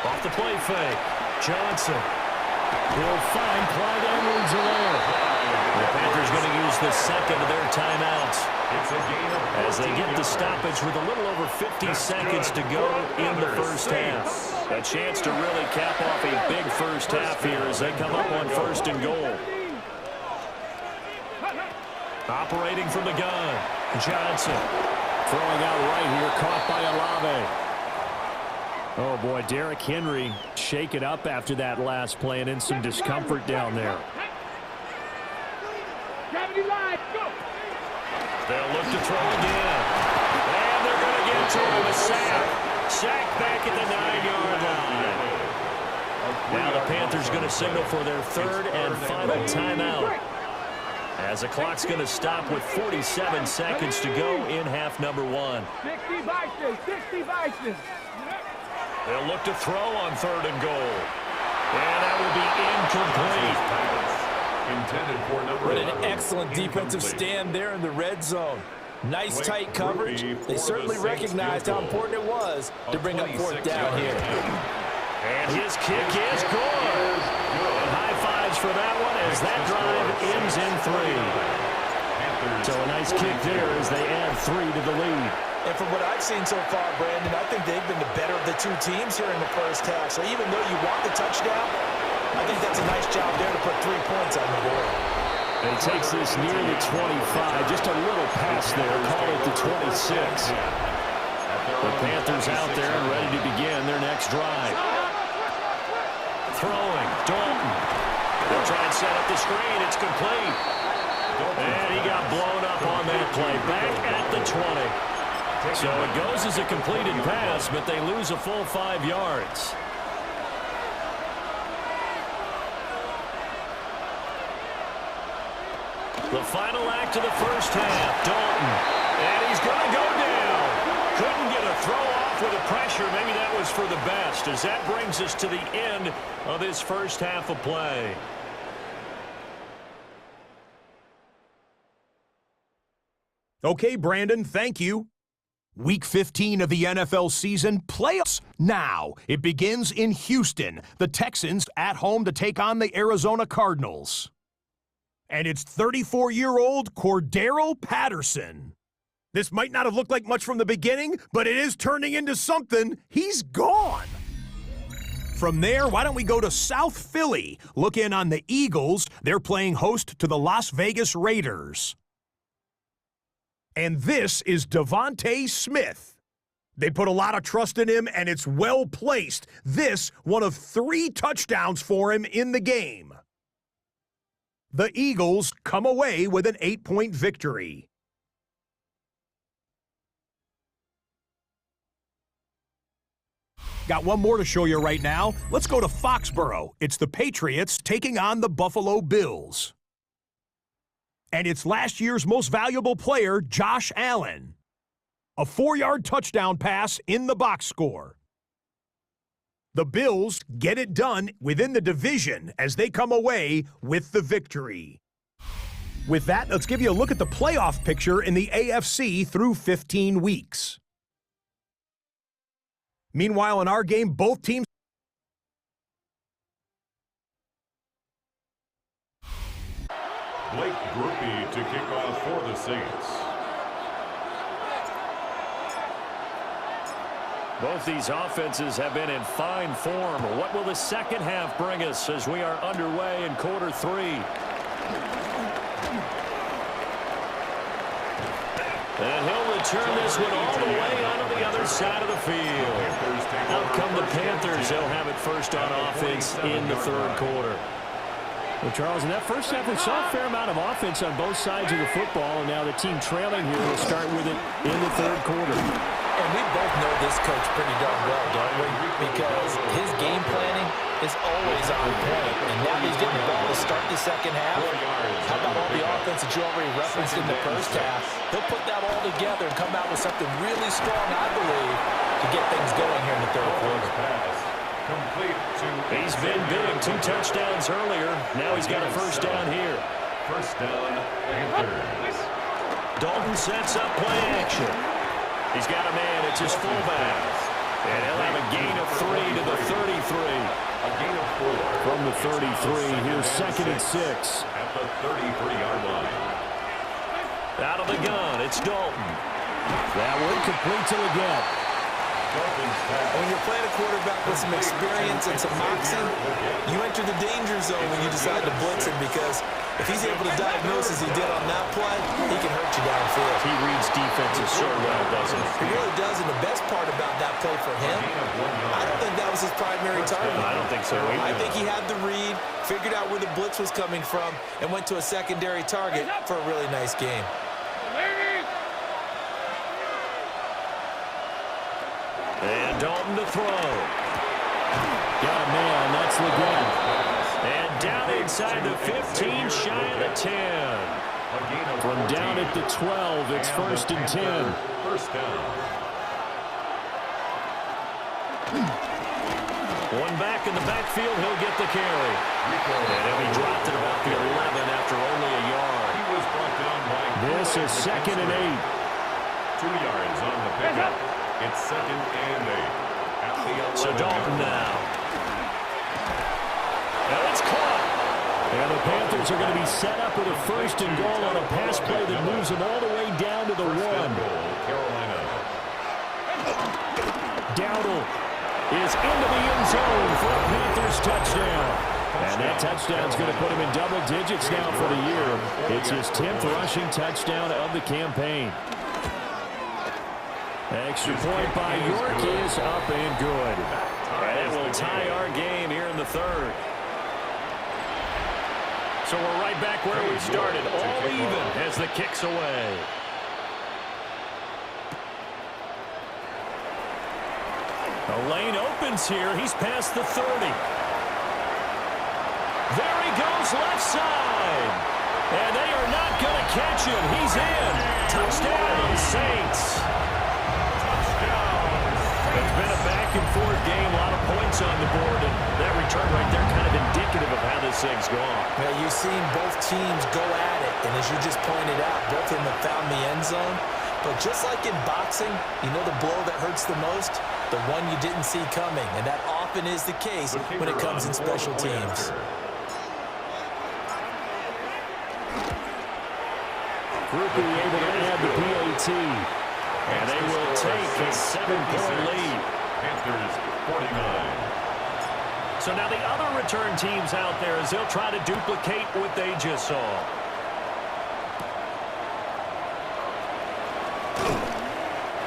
Off the play fake. Johnson. He'll find Clyde Edwards-Helaire. The Panthers going to use the 2nd of their timeouts It's a gain of as they 14 get the yards. stoppage with a little over 50 seconds to go in the first half. A chance to really cap off a big first half here as they come up on 1st and goal. Operating from the gun. Johnson. Throwing out right here, caught by Olave. Oh, boy, Derrick Henry shaken up after that last play and in some discomfort down there. Gravity line. Go. They'll look to throw again. And they're going to get to him. A sack. Sack back at the 9-yard line. Now the Panthers going to signal for their 3rd and final timeout, as the clock's going to stop with 47 seconds to go in half number 1. 60 Vikings. 60 Vikings. They'll look to throw on 3rd and goal. And that will be incomplete. Intended for number What 11. an excellent defensive stand there in the red zone. Nice tight coverage. They certainly recognized how important it was to bring up 4th down here. And his kick is good. And high fives for that one as that drive ends in 3. So a nice kick there as they add 3 to the lead. And from what I've seen so far, Brandon, I think they've been the better of the two teams here in the first half. So even though you want the touchdown, I think that's a nice job there to put 3 points on the board. And he takes this near the 25. Just a little pass there. Call it the 26. The Panthers out there and ready to begin their next drive. Throwing. Dalton. They'll try and set up the screen. It's complete. And he got blown up on that play. Back at the 20. So it goes as a completed pass, but they lose a full 5 yards. The final act of the first half. Dalton. And he's going to go down. Couldn't get a throw off with the pressure. Maybe that was for the best, as that brings us to the end of this first half of play. Okay, Brandon, thank you. Week 15 of the NFL season, playoffs now. It begins in Houston. The Texans at home to take on the Arizona Cardinals. And it's 34-year-old Cordero Patterson. This might not have looked like much from the beginning, but it is turning into something. He's gone. From there, why don't we go to South Philly? Look in on the Eagles. They're playing host to the Las Vegas Raiders. And this is Devontae Smith. They put a lot of trust in him, and it's well placed. This, one of 3 touchdowns for him in the game. The Eagles come away with an 8-point victory. Got one more to show you right now. Let's go to Foxborough. It's the Patriots taking on the Buffalo Bills. And it's last year's most valuable player, Josh Allen. A 4-yard touchdown pass in the box score. The Bills get it done within the division as they come away with the victory. With that, let's give you a look at the playoff picture in the AFC through 15 weeks. Meanwhile, in our game, both teams Blake Grupe to kick off for the Saints. Both these offenses have been in fine form. What will the second half bring us as we are underway in quarter 3? And he'll return this one all the way onto the other side of the field. Out come the Panthers. They'll have it first on offense in the third quarter. Well, Charles, in that first half, we saw a fair amount of offense on both sides of the football, and now the team trailing here will start with it in the third quarter. And we both know this coach pretty darn well, don't we? Because his game planning is always on point. And now he's getting the ball to start the second half. How about all the offense that you already referenced in the first half? He'll put that all together and come out with something really strong, I believe, to get things going here in the third quarter. He's been big. 2 touchdowns earlier. Now he's got a first down here. First down, Panthers. Dalton sets up play action. He's got a man. It's his fullback. And he'll have a gain of 3 to the 33. A gain of 4. From the 33, here's second and 6. At the 33-yard line. Out of the gun, it's Dalton. That one complete to Leggett. When you're playing a quarterback with some experience and some moxie, you enter the danger zone when you decide to blitz him, because if he's able to diagnose as he did on that play, he can hurt you downfield. He reads defenses so well, doesn't he? He really does, and the best part about that play for him, I don't think that was his primary target. I don't think so either. I think he had the read, figured out where the blitz was coming from, and went to a secondary target for a really nice game. And Dalton to throw. Got a man, that's Leggett. And down inside the 15, shy of the 10. From down at the 12, it's first and 10. First down. One back in the backfield, he'll get the carry. And he dropped it about the 11 after only a yard. He was brought down by this is second and 8. 2 yards on the pickup. It's second and 8. At the 11. So Dalton now. And it's caught. And the Panthers are going to be set up with a first and goal on a pass play that moves them all the way down to the 1. Dowdle is into the end zone for a Panthers touchdown. And that touchdown's going to put him in double digits now for the year. It's his 10th rushing touchdown of the campaign. Extra point by York is up and good. And it will tie our game here in the 3rd. So we're right back where we started, all even as the kick's away. The lane opens here. He's past the 30. There he goes, left side. And they are not going to catch him. He's in. Touchdown, Saints. It's been a back-and-forth game, a lot of points on the board, and that return right there kind of indicative of how this thing's gone. Now, you've seen both teams go at it, and as you just pointed out, both of them have found the end zone. But just like in boxing, you know the blow that hurts the most? The one you didn't see coming, and that often is the case when it comes in special teams. Groupie able to add the PAT. And they will take a 7-point lead. Panthers 49. So now the other return teams out there as they'll try to duplicate what they just saw.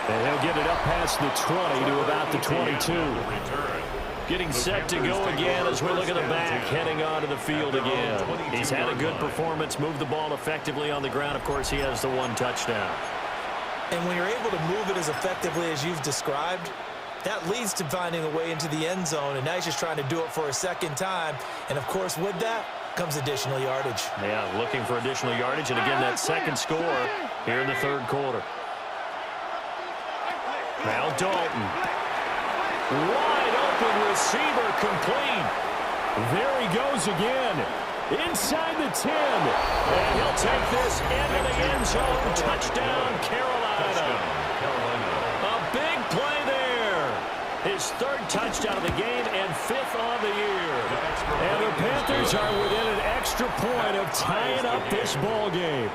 And he'll get it up past the 20 to about the 22. Getting set to go again as we look at the back, heading onto the field again. He's had a good performance, moved the ball effectively on the ground. Of course, he has the 1 touchdown. And when you're able to move it as effectively as you've described, that leads to finding a way into the end zone, and now he's just trying to do it for a second time. And, of course, with that comes additional yardage. Yeah, looking for additional yardage, and again, that second score here in the 3rd quarter. Now Dalton. Wide open receiver complete. There he goes again. Inside the 10. And he'll take this into the end zone. Touchdown, Carolina. A big play there. His 3rd touchdown of the game and 5th on the year. And the Panthers are within an extra point of tying up this ball game.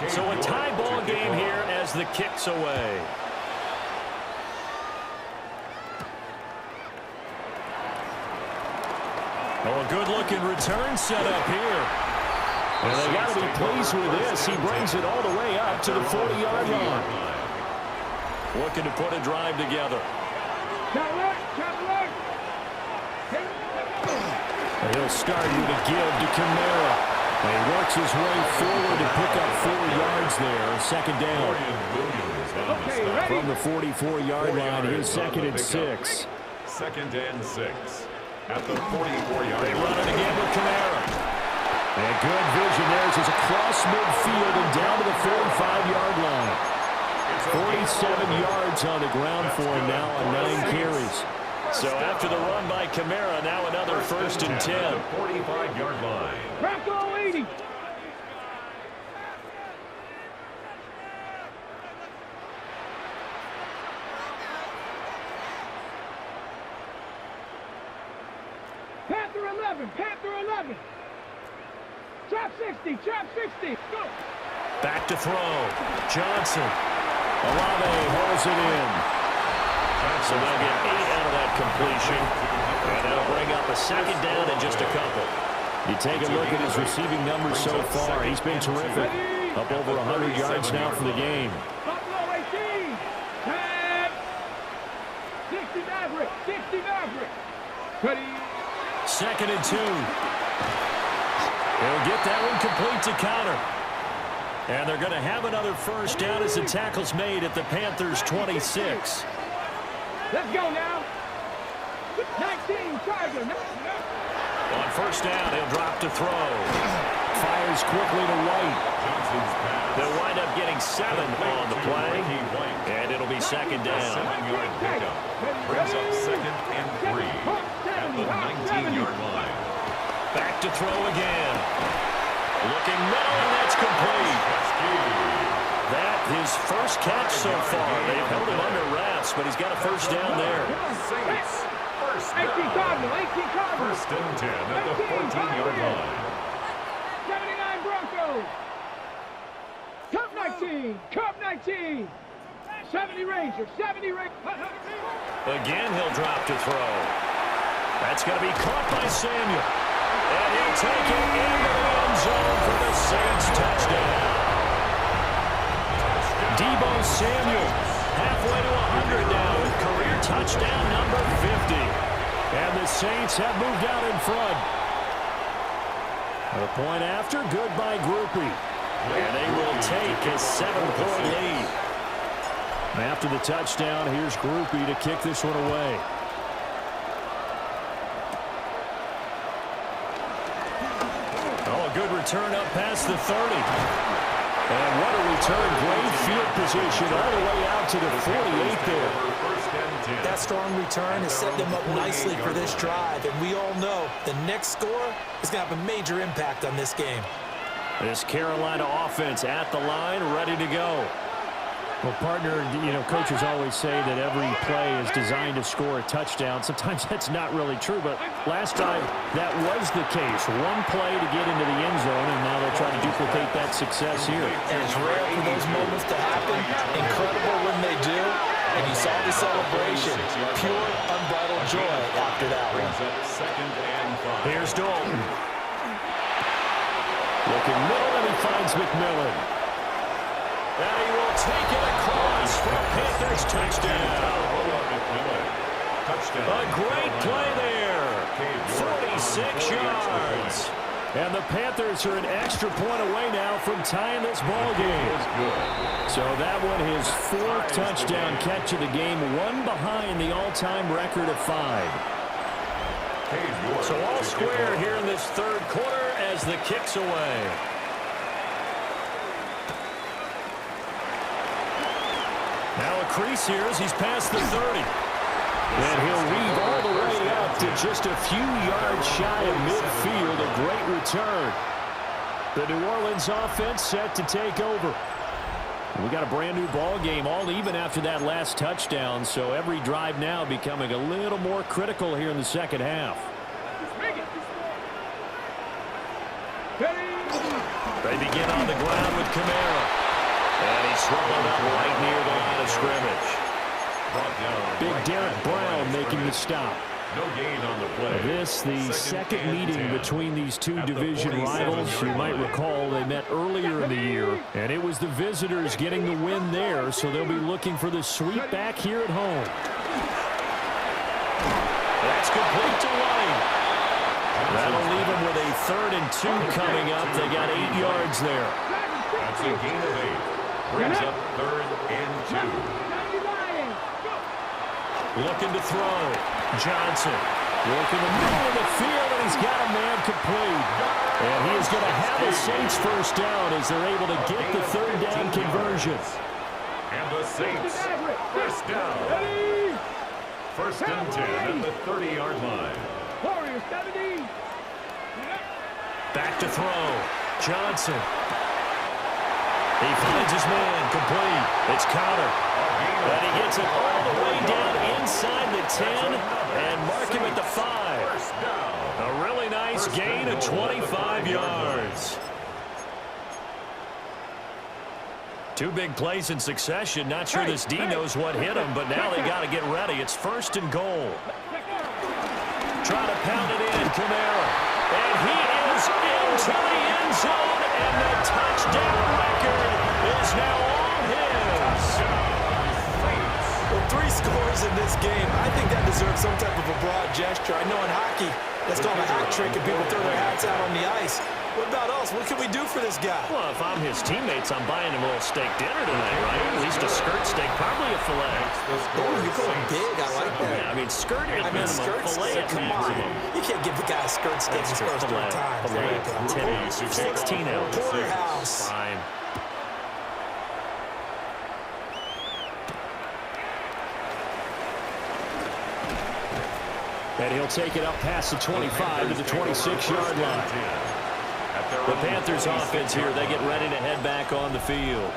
So a tie ball game here as the kick's away. Oh, a good-looking return set up here. And they got to be pleased with this. He brings it all the way up to the 40-yard line. Looking to put a drive together. And he'll start with a give to Kamara. And he works his way forward to pick up 4 yards there. Second down. From the 44-yard line, here's 2nd and 6. 2nd and 6. At the 44-yard line. They run it again with Kamara. And good vision there as he's across midfield and down to the 45-yard line. 47 yards on the ground for him now on 9 carries. So after the run by Kamara, now another 1st and 10. 45-yard line. Bronco 80. Panther 11, Panther 11. Trap 60, trap 60. Go. Back to throw. Johnson. Olave holds it in. So they'll get 8 out of that completion. And that'll bring up a 2nd down in just a couple. You take a look at his receiving numbers so far. He's been terrific. Up over 100 yards now for the game. Buffalo 18. Tag. 60 Maverick, 60 Maverick. Ready. 2nd and 2. They'll get that one complete to counter. And they're going to have another 1st down as the tackle's made at the Panthers' 26. Let's go now. 19, Tiger. On 1st down, he'll drop to throw. Fires quickly to White. They'll wind up getting 7 on the play. And it'll be 2nd down. 7-yard pickup. Brings up 2nd and 3 at the 19-yard line. Back to throw again. Looking middle, and that's complete. That his 1st catch so far. They've held him under wraps, but he's got a 1st down there. Saints First 18 down. Cardinal, 18 Cardinal. First and 10 at the 14-yard line. 79 Broncos. Cup 19, Cup 19. 70 Rangers, 70 Rangers. Again, he'll drop to throw. That's going to be caught by Samuel. And he'll take it into the end zone for the Saints touchdown. Deebo Samuel, halfway to 100 now with career touchdown number 50. And the Saints have moved out in front. A point after, good by Groupie. And they will take a 7-point lead. After the touchdown, here's Groupie to kick this one away. Oh, a good return up past the 30. And what a return. Great field position all the way out to the 48 there. That strong return has set them up nicely for this drive, and we all know the next score is going to have a major impact on this game. This Carolina offense at the line, ready to go. Well, partner, coaches always say that every play is designed to score a touchdown. Sometimes that's not really true, but last time that was the case. One play to get into the end zone, and now they'll try to duplicate that success here. And it's rare for those moments to happen. Incredible when they do. And you saw the celebration. Pure, unbridled joy after that one. Here's Dalton. Looking middle, and he finds McMillan. And he will take it across for a Panthers touchdown. A great play there. 46 yards. And the Panthers are an extra point away now from tying this ball game. So that one, his 4th touchdown catch of the game, one behind the all-time record of 5. So all square here in this 3rd quarter as the kick's away. Now a crease here as he's past the 30. And he'll weave all the way up to just a few yards shy of midfield. A great return. The New Orleans offense set to take over. We got a brand new ball game, all even after that last touchdown. So every drive now becoming a little more critical here in the second half. They begin on the ground with Kamara. And he's swallowed up right near the line of scrimmage. Big Derek Brown making the stop. No gain on the play. This, the second meeting between these two division rivals. You might recall they met earlier in the year, and it was the visitors getting the win there, so they'll be looking for the sweep back here at home. That's complete to White. That'll leave them with a 3rd and 2 coming up. They got 8 yards there. That's a gain of 8. Brings up 3rd and 2. Looking to throw. Johnson working the middle of the field, and he's got a man complete. And he is going to have a Saints first down as they're able to get the 3rd down conversion. And the Saints first down. 1st and 10 at the 30-yard line. Warriors 70. Back to throw. Johnson. He finds his man complete. It's Connor. And he gets it all the way down inside the 10 and mark him at the 5. A really nice gain of 25 yards. 2 big plays in succession. Not sure this D knows what hit him, but now they got to get ready. It's 1st and goal. Trying to pound it in, Kamara. And he is into the end zone, and the touchdown record is now all his. Well, 3 scores in this game. I think that deserves some type of a broad gesture. I know in hockey, that's called a hat trick, and people throw their hats out on the ice. What about us? What can we do for this guy? Well, if I'm his teammates, I'm buying him a little steak dinner tonight, right? At least a skirt steak, probably a filet. Oh, you're going big. I like that. Yeah, I mean, skirt at minimum, filet at maximum. You can't give the guy a skirt steak his first 3 times. Filet, 10 ounces, 16 ounces. Porterhouse. Fine. And he'll take it up past the 25 to the 26-yard line. The Panthers offense here, they get ready to head back on the field.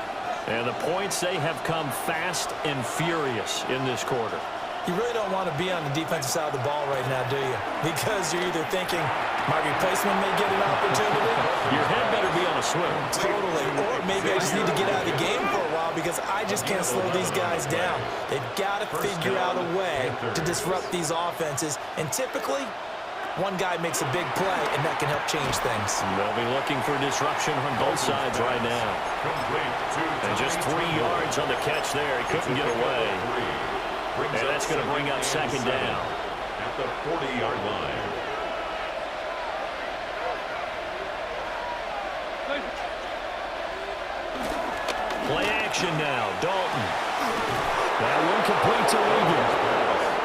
And the points, they have come fast and furious in this quarter. You really don't want to be on the defensive side of the ball right now, do you? Because you're either thinking, my replacement may get an opportunity. Your head better be on a swivel. Totally. Or maybe I just need to get out of the game for a while because I just can't slow these guys down. They've got to figure out a way to disrupt these offenses. And typically, one guy makes a big play, and that can help change things. They'll be looking for disruption on both sides right now. And just 3 yards on the catch there. He couldn't get away. And that's going to bring up second down. At the 40-yard line. Play action now. Dalton. That one complete to Regan.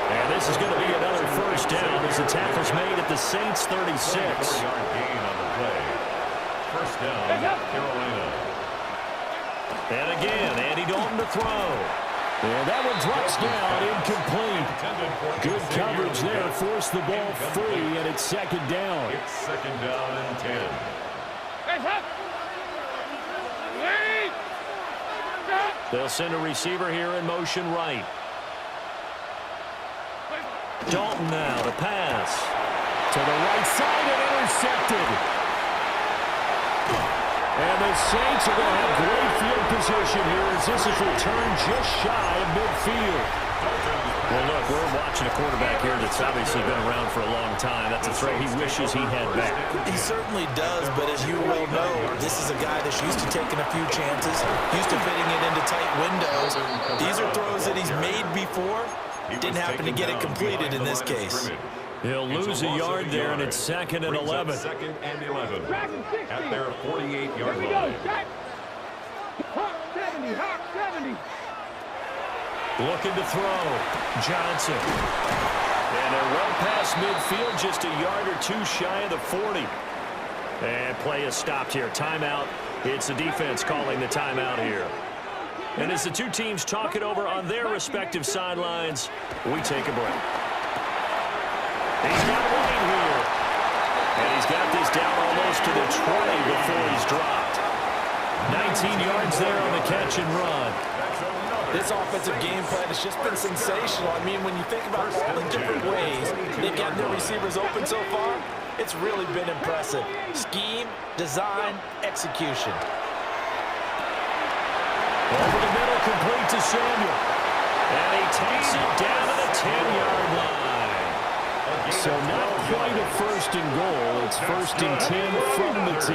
And this is going to be another first down as the tackle's made at the Saints 36. 4-yard gain on the play. First down, Carolina. And again, Andy Dalton to throw. And that one drops down, incomplete. Good coverage there, forced the ball free, and it's second down. It's second down and 10. They'll send a receiver here in motion right. Dalton now to pass. To the right side and intercepted. And the Saints are going to have great field position here as this is returned just shy of midfield. Well, look, we're watching a quarterback here that's obviously been around for a long time. That's a throw he wishes he had back. He certainly does, but as you well know, this is a guy that's used to taking a few chances, used to fitting it into tight windows. These are throws that he's made before. Didn't happen to get it completed in this case. He'll lose a yard there, and it's second and 11. Second and 11 at their 48-yard line. Hawk 70, Hawk 70. Looking to throw. Johnson. And they're well past midfield, just a yard or two shy of the 40. And play is stopped here. Timeout. It's the defense calling the timeout here. And as the two teams talk it over on their respective sidelines, we take a break. He's got one here. And he's got this down almost to the 20 before he's dropped. 19 yards there on the catch and run. This offensive game plan has just been sensational. I mean, when you think about all the different ways they've gotten their receivers open so far, it's really been impressive. Scheme, design, execution. Over the middle, complete to Samuel. And he takes it down to the 10-yard line. So not quite a first and goal. It's first and 10 from the 10.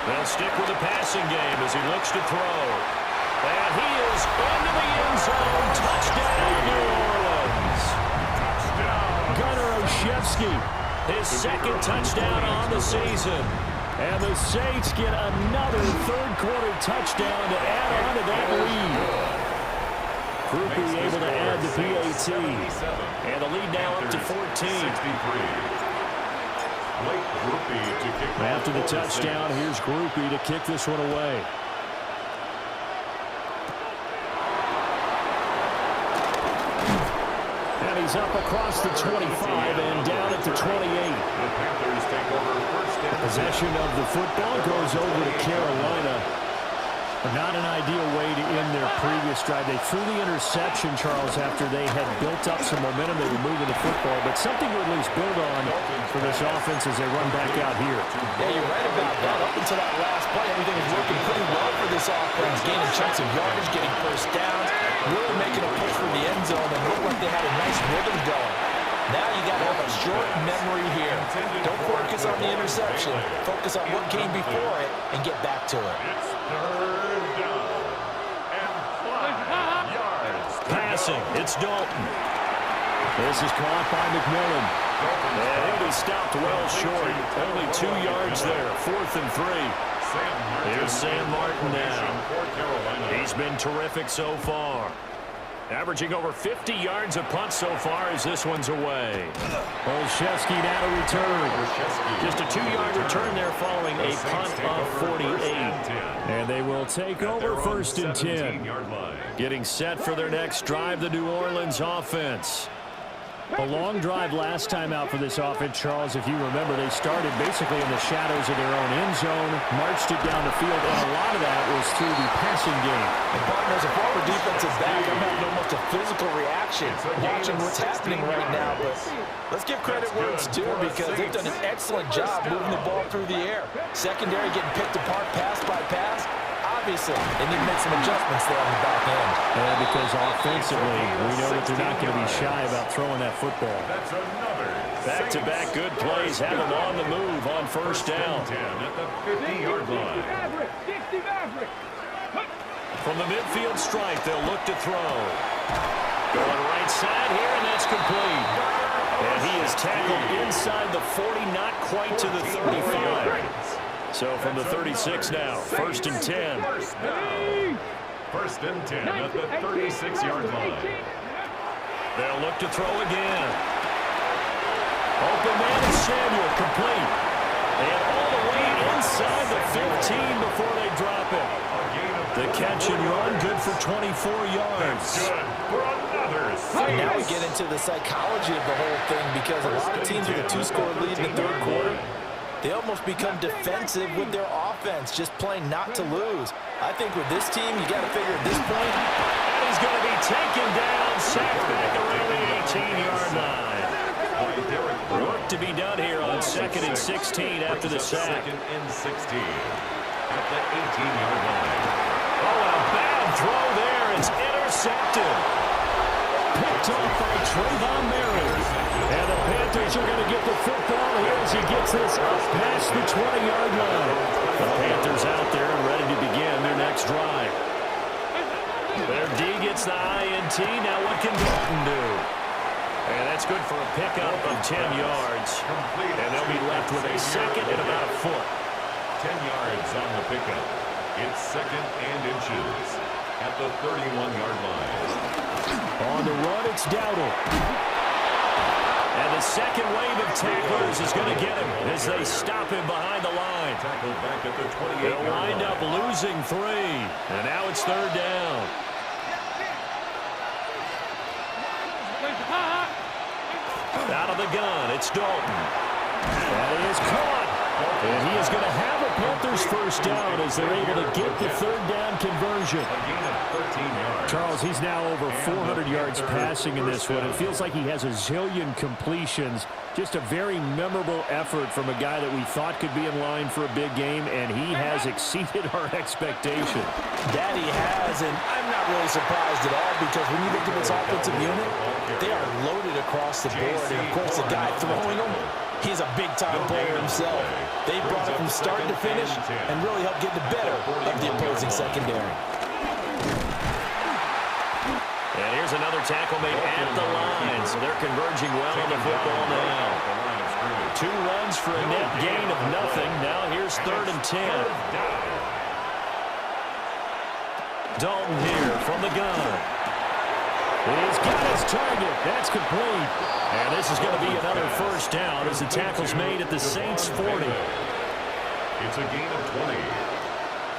They'll stick with the passing game as he looks to throw. And he is into the end zone. Touchdown, New Orleans. Gunnar Olszewski, his second touchdown on the season. And the Saints get another third-quarter touchdown to add on to that lead. Groupie able to add the PAT. And the lead now up to 14. After the touchdown, here's Groupie to kick this one away. And he's up across the 25 and down at the 28. The Panthers take over first down. Possession of the football goes over to Carolina. Not an ideal way to end their previous drive. They threw the interception, Charles, after they had built up some momentum. They were moving the football, but something to at least build on for this offense as they run back out here. Yeah, you're right about that. Up until that last play, everything was working pretty well for this offense. Gaining chunks of yardage, getting first downs, really making a push for the end zone, and looked like they had a nice rhythm going. Now you got to have a short memory here. Don't focus on the interception. Focus on what came before it and get back to it. It's third down and 5 yards. Passing, it's Dalton. This is caught by McMillan. And he'll be stopped well short. Only 2 yards there, 4th and 3. Here's Sam Martin now. He's been terrific so far. Averaging over 50 yards a punt so far as this one's away. Olszewski now to return. Just a 2-yard return there following a punt of 48. And they will take over first and 10. Getting set for their next drive, the New Orleans offense. A long drive last time out for this offense, Charles. If you remember, they started basically in the shadows of their own end zone, marched it down the field, and a lot of that was through the passing game. And partners, a former defensive back, I'm having almost a physical reaction watching what's happening right now. But let's give credit where it's due because they've done an excellent job moving the ball through the air. Secondary getting picked apart pass by pass. Obviously, they need to make some adjustments there on the back end. Yeah, because offensively, we know that they're not going to be shy about throwing that football. That's another Back-to-back good plays have them on the move on first down. 10 at the 50-yard line. From the midfield stripe, they'll look to throw. Going right side here, and that's complete. And he is tackled inside the 40, not quite to the 35. So from the 36 now, first and 10. First and 10 at the 36-yard line. They'll look to throw again. Open man is Samuel, complete. And all the way inside the 15 before they drop it. The catch and run, good for 24 yards. Good for another 6. Now we get into the psychology of the whole thing because a lot of teams with a 2-score lead in the third quarter, they almost become defensive with their offense, just playing not to lose. I think with this team, you got to figure at this point, He's going to be taken down, sacked back around the 18-yard line. Work to be done here on 2nd and 16 after the sack. 2nd and 16 at the 18-yard line. Oh, a bad throw there. It's intercepted. Picked off by Trayvon Merritt. And the Panthers are going to get the football here as he gets this up past the 20-yard line. The Panthers out there and ready to begin their next drive. Their D gets the INT. Now what can Dalton do? And that's good for a pickup of 10 yards. And they'll be left with a second and about a foot. 10 yards on the pickup. It's 2nd and inches at the 31-yard line. On the run, it's Dowdle. And the second wave of tacklers is going to get him as they stop him behind the line. Tackled back at the 28-yard line. They'll wind up losing 3. And now it's third down. Out of the gun, it's Dalton. That is caught. And he is going to have a Panthers first down as they're able to get the third down conversion. A gain of 13 yards. Charles, he's now over 400 yards passing in this one. It feels like he has a zillion completions. Just a very memorable effort from a guy that we thought could be in line for a big game, and he has exceeded our expectation. that he has, and I'm not really surprised at all because when you look at this offensive unit, they are loaded across the board. And, of course, the guy throwing them, he's a big-time player himself. They brought it from start to finish and really helped get the better of the opposing secondary. And here's another tackle made at the line, so they're converging well on the football now. 2 runs for a net gain of nothing. Now here's 3rd and 10. Dalton here from the gun. He's got his target. That's complete. And this is going to be another first down as the tackle's made at the Saints' 40. It's a gain of 20.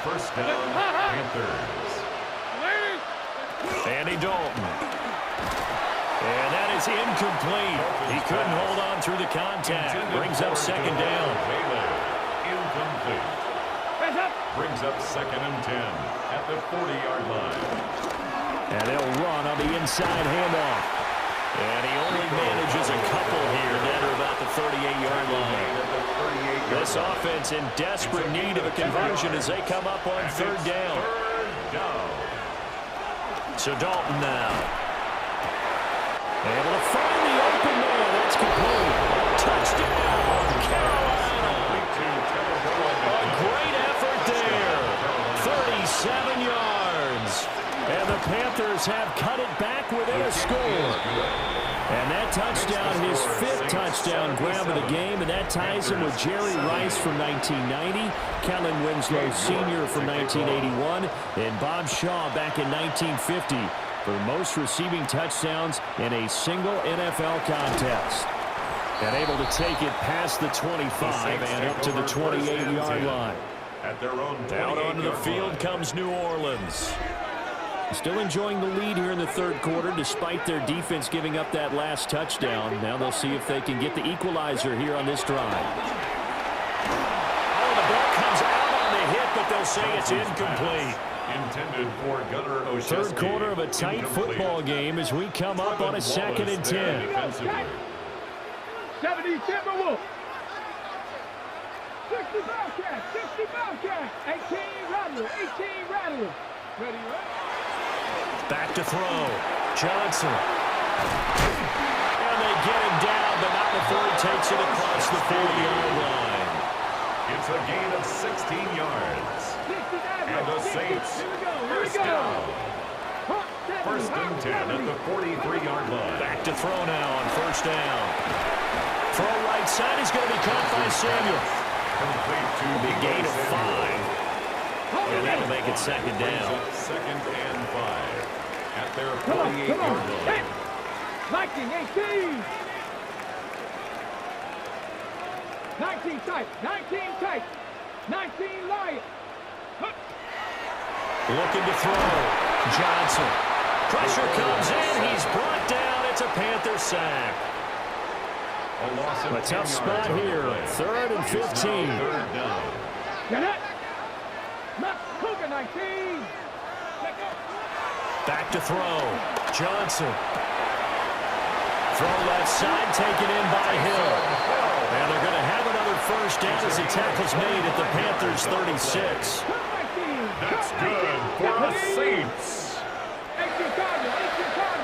First down, Panthers. Andy Dalton. And that is incomplete. He couldn't hold on through the contact. Brings up 2nd down. Incomplete. Brings up 2nd and 10 at the 40-yard line. And they'll run on the inside handoff. And he only manages a couple here that are about the 38-yard line. This offense in desperate need of a conversion as they come up on 3rd down. So Dalton now. Able to find the open man. That's complete. Touchdown, Carolina. A great effort there. 37 yards. And the Panthers have cut it back within a score. And that touchdown, his 5th touchdown grab of the game, and that ties him with Jerry Rice from 1990, Kellen Winslow Sr. from 1981, and Bob Shaw back in 1950 for most receiving touchdowns in a single NFL contest. And able to take it past the 25 and up to the 28-yard line. At their own Down onto the field comes New Orleans. Still enjoying the lead here in the third quarter despite their defense giving up that last touchdown. Now they'll see if they can get the equalizer here on this drive. Oh, the ball comes out on the hit, but they'll say it's incomplete. Intended for Gunnar Olszewski. Third quarter of a tight football game as we come up on a 2nd and 10. 70 Timberwolves. 60 Bobcats. 60 Bobcats. 18 Rattlers. 18 Rattlers. Ready, right? Back to throw. Johnson. And they get him down, but not before he takes it across the 40-yard line. It's a gain of 16 yards. And the Saints, first down. First and 10 at the 43-yard line. Back to throw now on first down. Throw right side is going to be caught by Samuel. Complete to The gain of 5. And that'll make it second down. Second and 5 at their 48-yard line. 19, 18. 19 tight. 19 tight. 19 Lions. Looking to throw. Johnson. Pressure comes in. He's brought down. It's a Panther sack. A tough spot here. 3rd and 15. Third down. Get it. Cougar 19. Back to throw. Johnson. Throw left side, taken in by Hill. And they're going to have another first down as the tackle's made at the Panthers' 36. That's good for the Saints.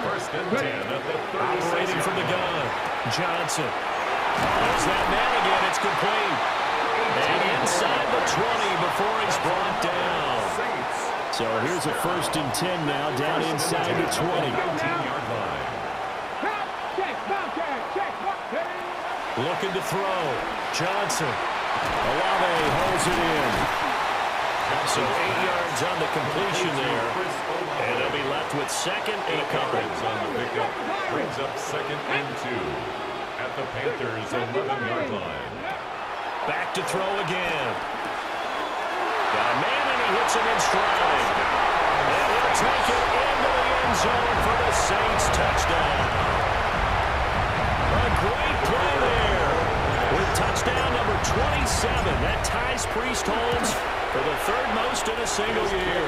First and 10 at the 36. Operating from the gun. Johnson. There's that man again. It's complete. And inside the 20 before he's brought down. So here's a first and 10 now, down inside the 20. 19-yard line. Looking to throw. Johnson. Olave holds it in. So 8 yards on the completion there. And they'll be left with second and a couple. On the pickup brings up second and 2 at the Panthers' 11-yard line. Back to throw again. Got a man and he hits him in stride. And he'll take it into the end zone for the Saints touchdown. A great play there. With touchdown number 27. That ties Priest Holmes for the 3rd most in a single year.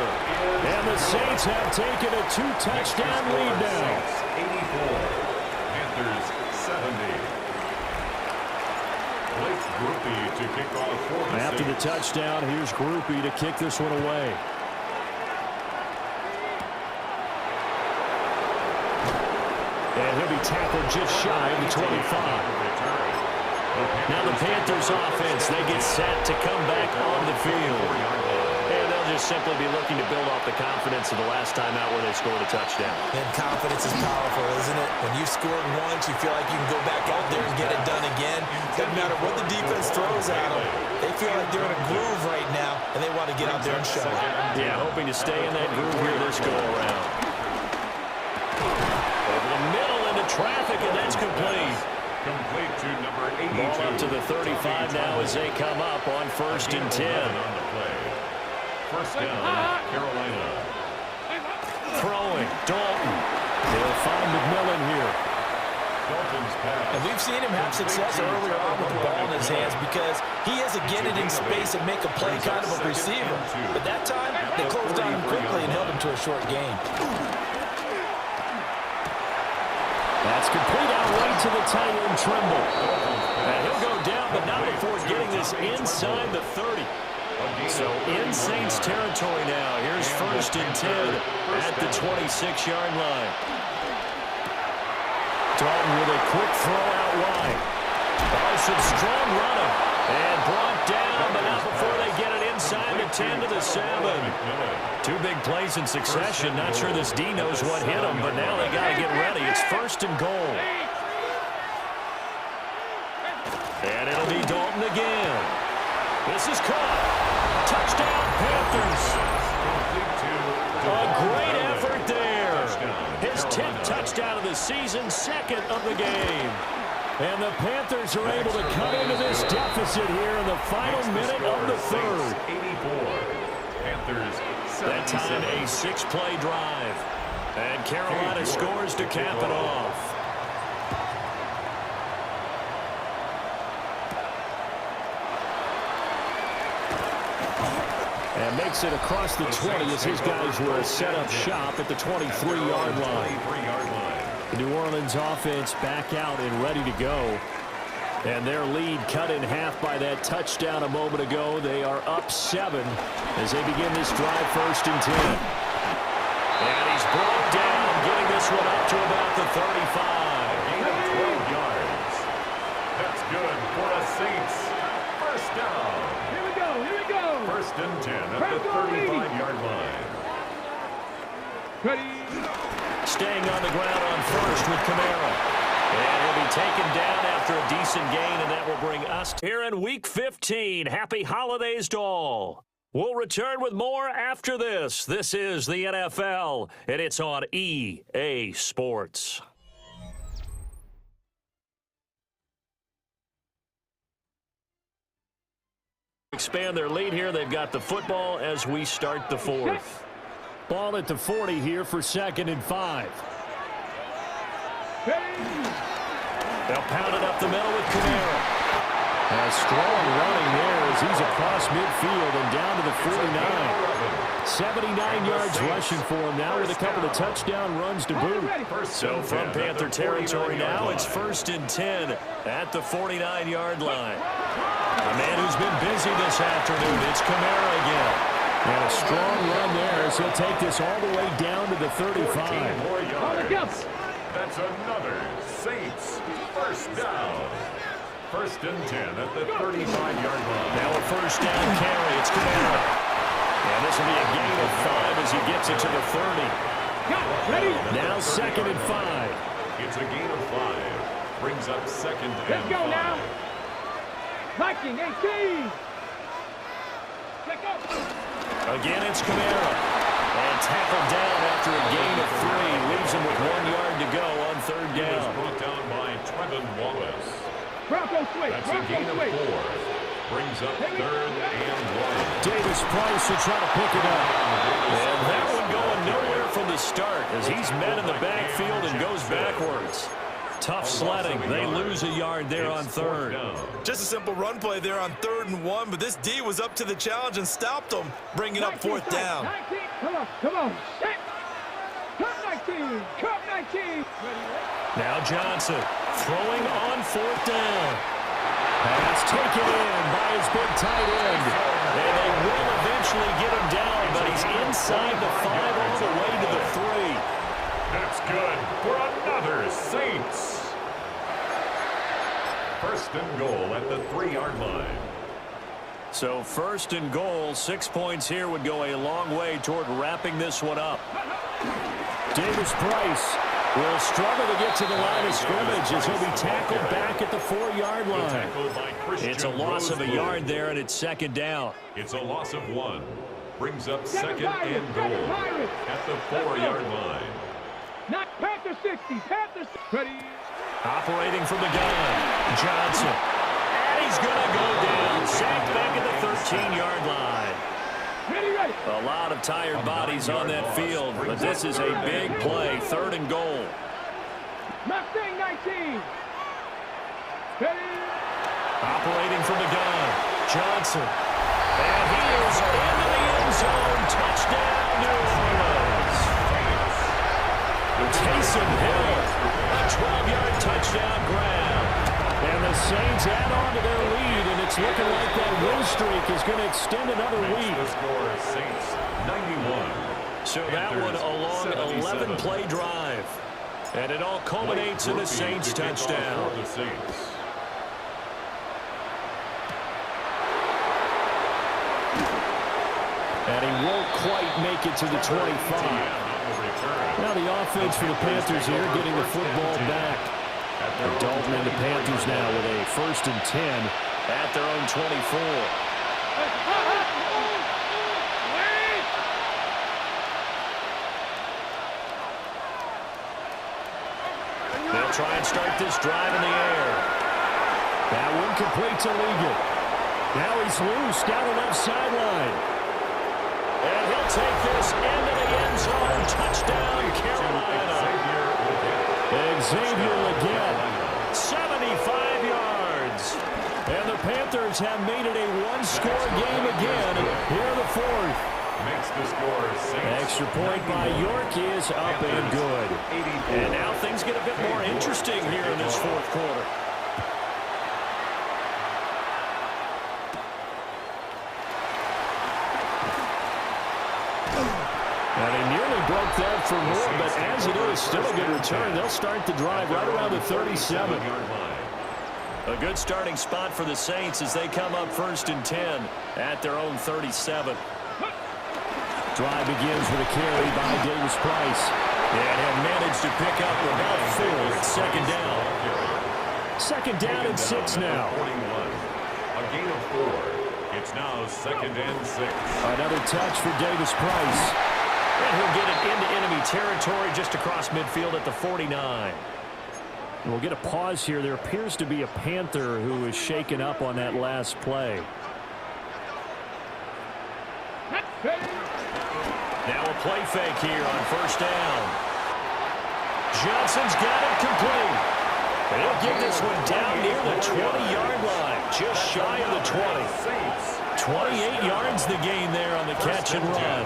And the Saints have taken a 2-touchdown lead now. 84. Panthers 70. Blake Groupie to kick off for the After the Saints. touchdown, here's Groupie to kick this one away. And he'll be tackled just shy of the 25. Now the Panthers offense, they get set to come back on the field. And they'll just simply be looking to build off the confidence of the last time out where they scored a touchdown. And confidence is powerful, isn't it? When you've scored once, you feel like you can go back out there and get it done again. Doesn't matter what the defense throws at them. They feel like they're in a groove right now, and they want to get out there and show it. Yeah, hoping to stay in that groove here this go-around. Over the middle into traffic, and that's complete. Complete to number 82. Ball up to the 35 now as they come up on 1st and 10. On the play. First down, Carolina. Throwing, Dalton. They'll find McMillan here. Dalton's pass. And we've seen him have success earlier on with the ball in his hands because he has to get it in space and make a play kind of a receiver. But that time, they closed on him quickly and held him to a short gain. That's complete out right to the tight end, Trimble. And he'll go down, but not before getting this inside the 30. So in Saints territory now. Here's 1st and 10 at the 26-yard line. Dalton with a quick throw out wide. Oh, some strong running. And brought down, but not before they get it inside the 10 to the 7. 2 big plays in succession. Not sure this D knows what hit him, but now they got to get ready. It's 1st and goal. And it'll be Dalton again. This is caught. Touchdown, Panthers. A great effort there. His 10th touchdown of the season, 2nd of the game. And the Panthers are able to cut into this deficit here in the final minute of the 3rd. 84. Panthers, That time a 6-play drive. And Carolina scores to cap it off. And makes it across the 20 as his guys will set up shop at the 23-yard line. The New Orleans offense back out and ready to go. And their lead cut in half by that touchdown a moment ago. They are up 7 as they begin this drive, 1st and 10. And he's brought down, getting this one up to about the 35. Gain of 12 yards. That's good for the Saints. First down. Here we go, here we go. 1st and 10 at the 35-yard line. Ready. Staying on the ground on 1st with Kamara. And he'll be taken down after a decent gain, and that will bring us here in Week 15. Happy holidays to all. We'll return with more after this. This is the NFL, and it's on EA Sports. Expand their lead here. They've got the football as we start the 4th. Ball at the 40 here for 2nd and 5. They'll pound it up the middle with Kamara. A strong running there as he's across midfield and down to the 49. 79 yards rushing for him now with a couple of touchdown runs to boot. So from Panther territory now, it's 1st and 10 at the 49-yard line. A man who's been busy this afternoon, it's Kamara again. And a strong run there as he'll take this all the way down to the 35. That's another Saints first down. 1st and 10 at the 35-yard line. Now a 1st down carry. It's Kamara. And this will be a gain of 5 as he gets it to the 30. Now 2nd and 5. It's a gain of 5. Brings up 2nd and 5. Let's go now. Viking 18. Let's go. Again, it's Kamara. And tackled down after a gain of 3. Leaves him with 1 yard to go on 3rd He was down. brought down by Trevin Wallace. Bronco switch. That's a gain of 4. Brings up 3rd and 1. Davis Price will try to pick it up. And that one going nowhere from the start as he's met in the backfield and goes backwards. Tough sledding. They lose a yard there on 3rd. Just a simple run play there on 3rd and 1, but this D was up to the challenge and stopped them, bringing up 4th down. 19. Come on, come on. Set. Cut 19. Cut 19. Now Johnson throwing on 4th down. Pass taken in by his big tight end. And they will eventually get him down, but he's inside the 5 all the way to the 3. That's good for another Saints. 1st and goal at the 3-yard line. So 1st and goal, 6 points here would go a long way toward wrapping this one up. Davis Price will struggle to get to the line of scrimmage as he'll be tackled back at the 4-yard line. It's a loss of a yard there, and it's 2nd down. It's a loss of 1. Brings up 2nd and goal at the 4-yard line. Not Panther 60. Panther 60. Ready. Operating from the gun, Johnson. And he's going to go down. Sacked back at the 13-yard line. Ready, ready. A lot of tired bodies on that field, but this is a big play. 3rd and goal. Mustang 19. Ready. Operating from the gun, Johnson. And he is into the end zone. Touchdown, New Orleans. Taysom Hill, a 12-yard touchdown grab. And the Saints add on to their lead, and it's looking like that win streak is going to extend another week. The score is Saints 91. So that one a long 11-play drive. And it all culminates in the Saints touchdown. The Saints. And he won't quite make it to the 25. Now the offense for the Panthers here getting the football back. Dalton and the Panthers now with a 1st and 10 at their own 24. They'll try and start this drive in the air. That one complete to Ligon. Now he's loose down the left sideline. will take this into the end zone. Touchdown, Carolina. Xavier Legette, 75 yards. And the Panthers have made it a one-score game again here in the fourth. Makes the score Extra point by York is up and good. And now things get a bit more interesting here in this fourth quarter. Now they nearly broke that for more, but as it is, still a good return. They'll start the drive right around the 37. A good starting spot for the Saints as they come up 1st and 10 at their own 37. Drive begins with a carry by Davis Price. And have managed to pick up about 4 at second down. Second down and 6 now. 41. A gain of 4. It's now 2nd and 6. Another touch for Davis Price. And he'll get it into enemy territory just across midfield at the 49. We'll get a pause here. There appears to be a Panther who is shaken up on that last play. Now a play fake here on 1st down. Johnson's got it complete. They'll get this one down near the 20-yard line, just shy of the 20. 28 yards the gain there on the catch and run.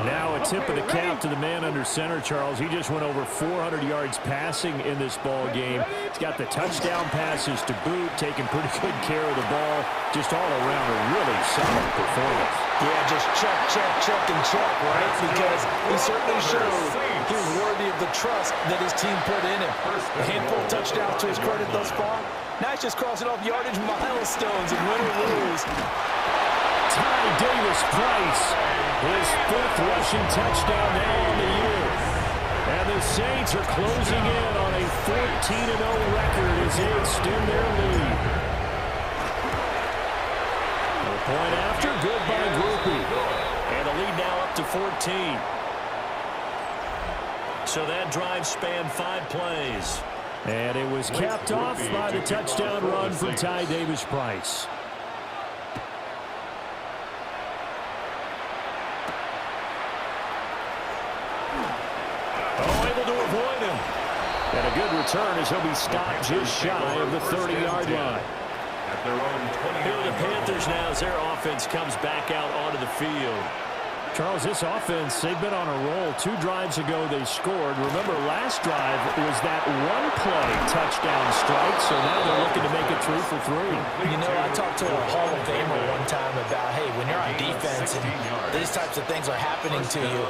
Now a tip of the cap to the man under center, Charles. He just went over 400 yards passing in this ball game. He's got the touchdown passes to boot, taking pretty good care of the ball. Just all around a really solid performance. Yeah, just check, and check, right? Because he certainly showed he was worthy of the trust that his team put in him. A handful of touchdowns to his credit thus far. Now he's just crossing off yardage milestones and win or lose. Ty Davis Price, his 5th rushing touchdown now on the year. And the Saints are closing in on a 14-0 record as they extend their lead. Point after, good by Groupie. And the lead now up to 14. So that drive spanned 5 plays. And it was capped off by the touchdown run from Ty Davis Price. Oh, able to avoid him. And a good return as he'll be stopped just shy of the 30-yard line. Here are the Panthers now as their offense comes back out onto the field. Charles, this offense, they've been on a roll. 2 drives ago they scored. Remember, last drive was that one-play touchdown strike, so now they're looking to make it 3 for 3. You know, I talked to a Hall of Famer one time about, hey, when you're on defense and these types of things are happening to you,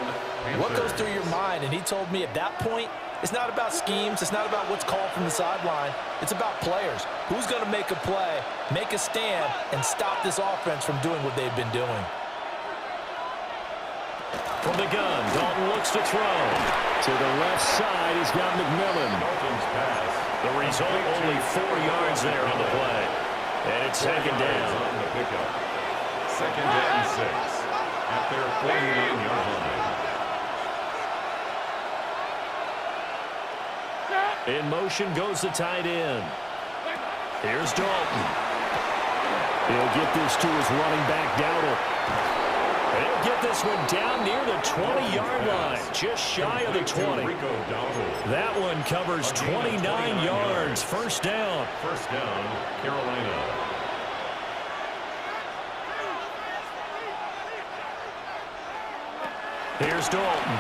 what goes through your mind? And he told me at that point, it's not about schemes. It's not about what's called from the sideline. It's about players. Who's going to make a play, make a stand, and stop this offense from doing what they've been doing? From the gun, Dalton looks to throw. To the left side, he's got McMillan. The result, only 4 yards there on the play. And it's 2nd down. 2nd and 6 at their 49-yard line. In motion goes the tight end. Here's Dalton. He'll get this to his running back, Dowdle. He'll get this one down near the 20-yard line, just shy of the 20. That one covers 29 yards. 1st down. 1st down, Carolina. Here's Dalton.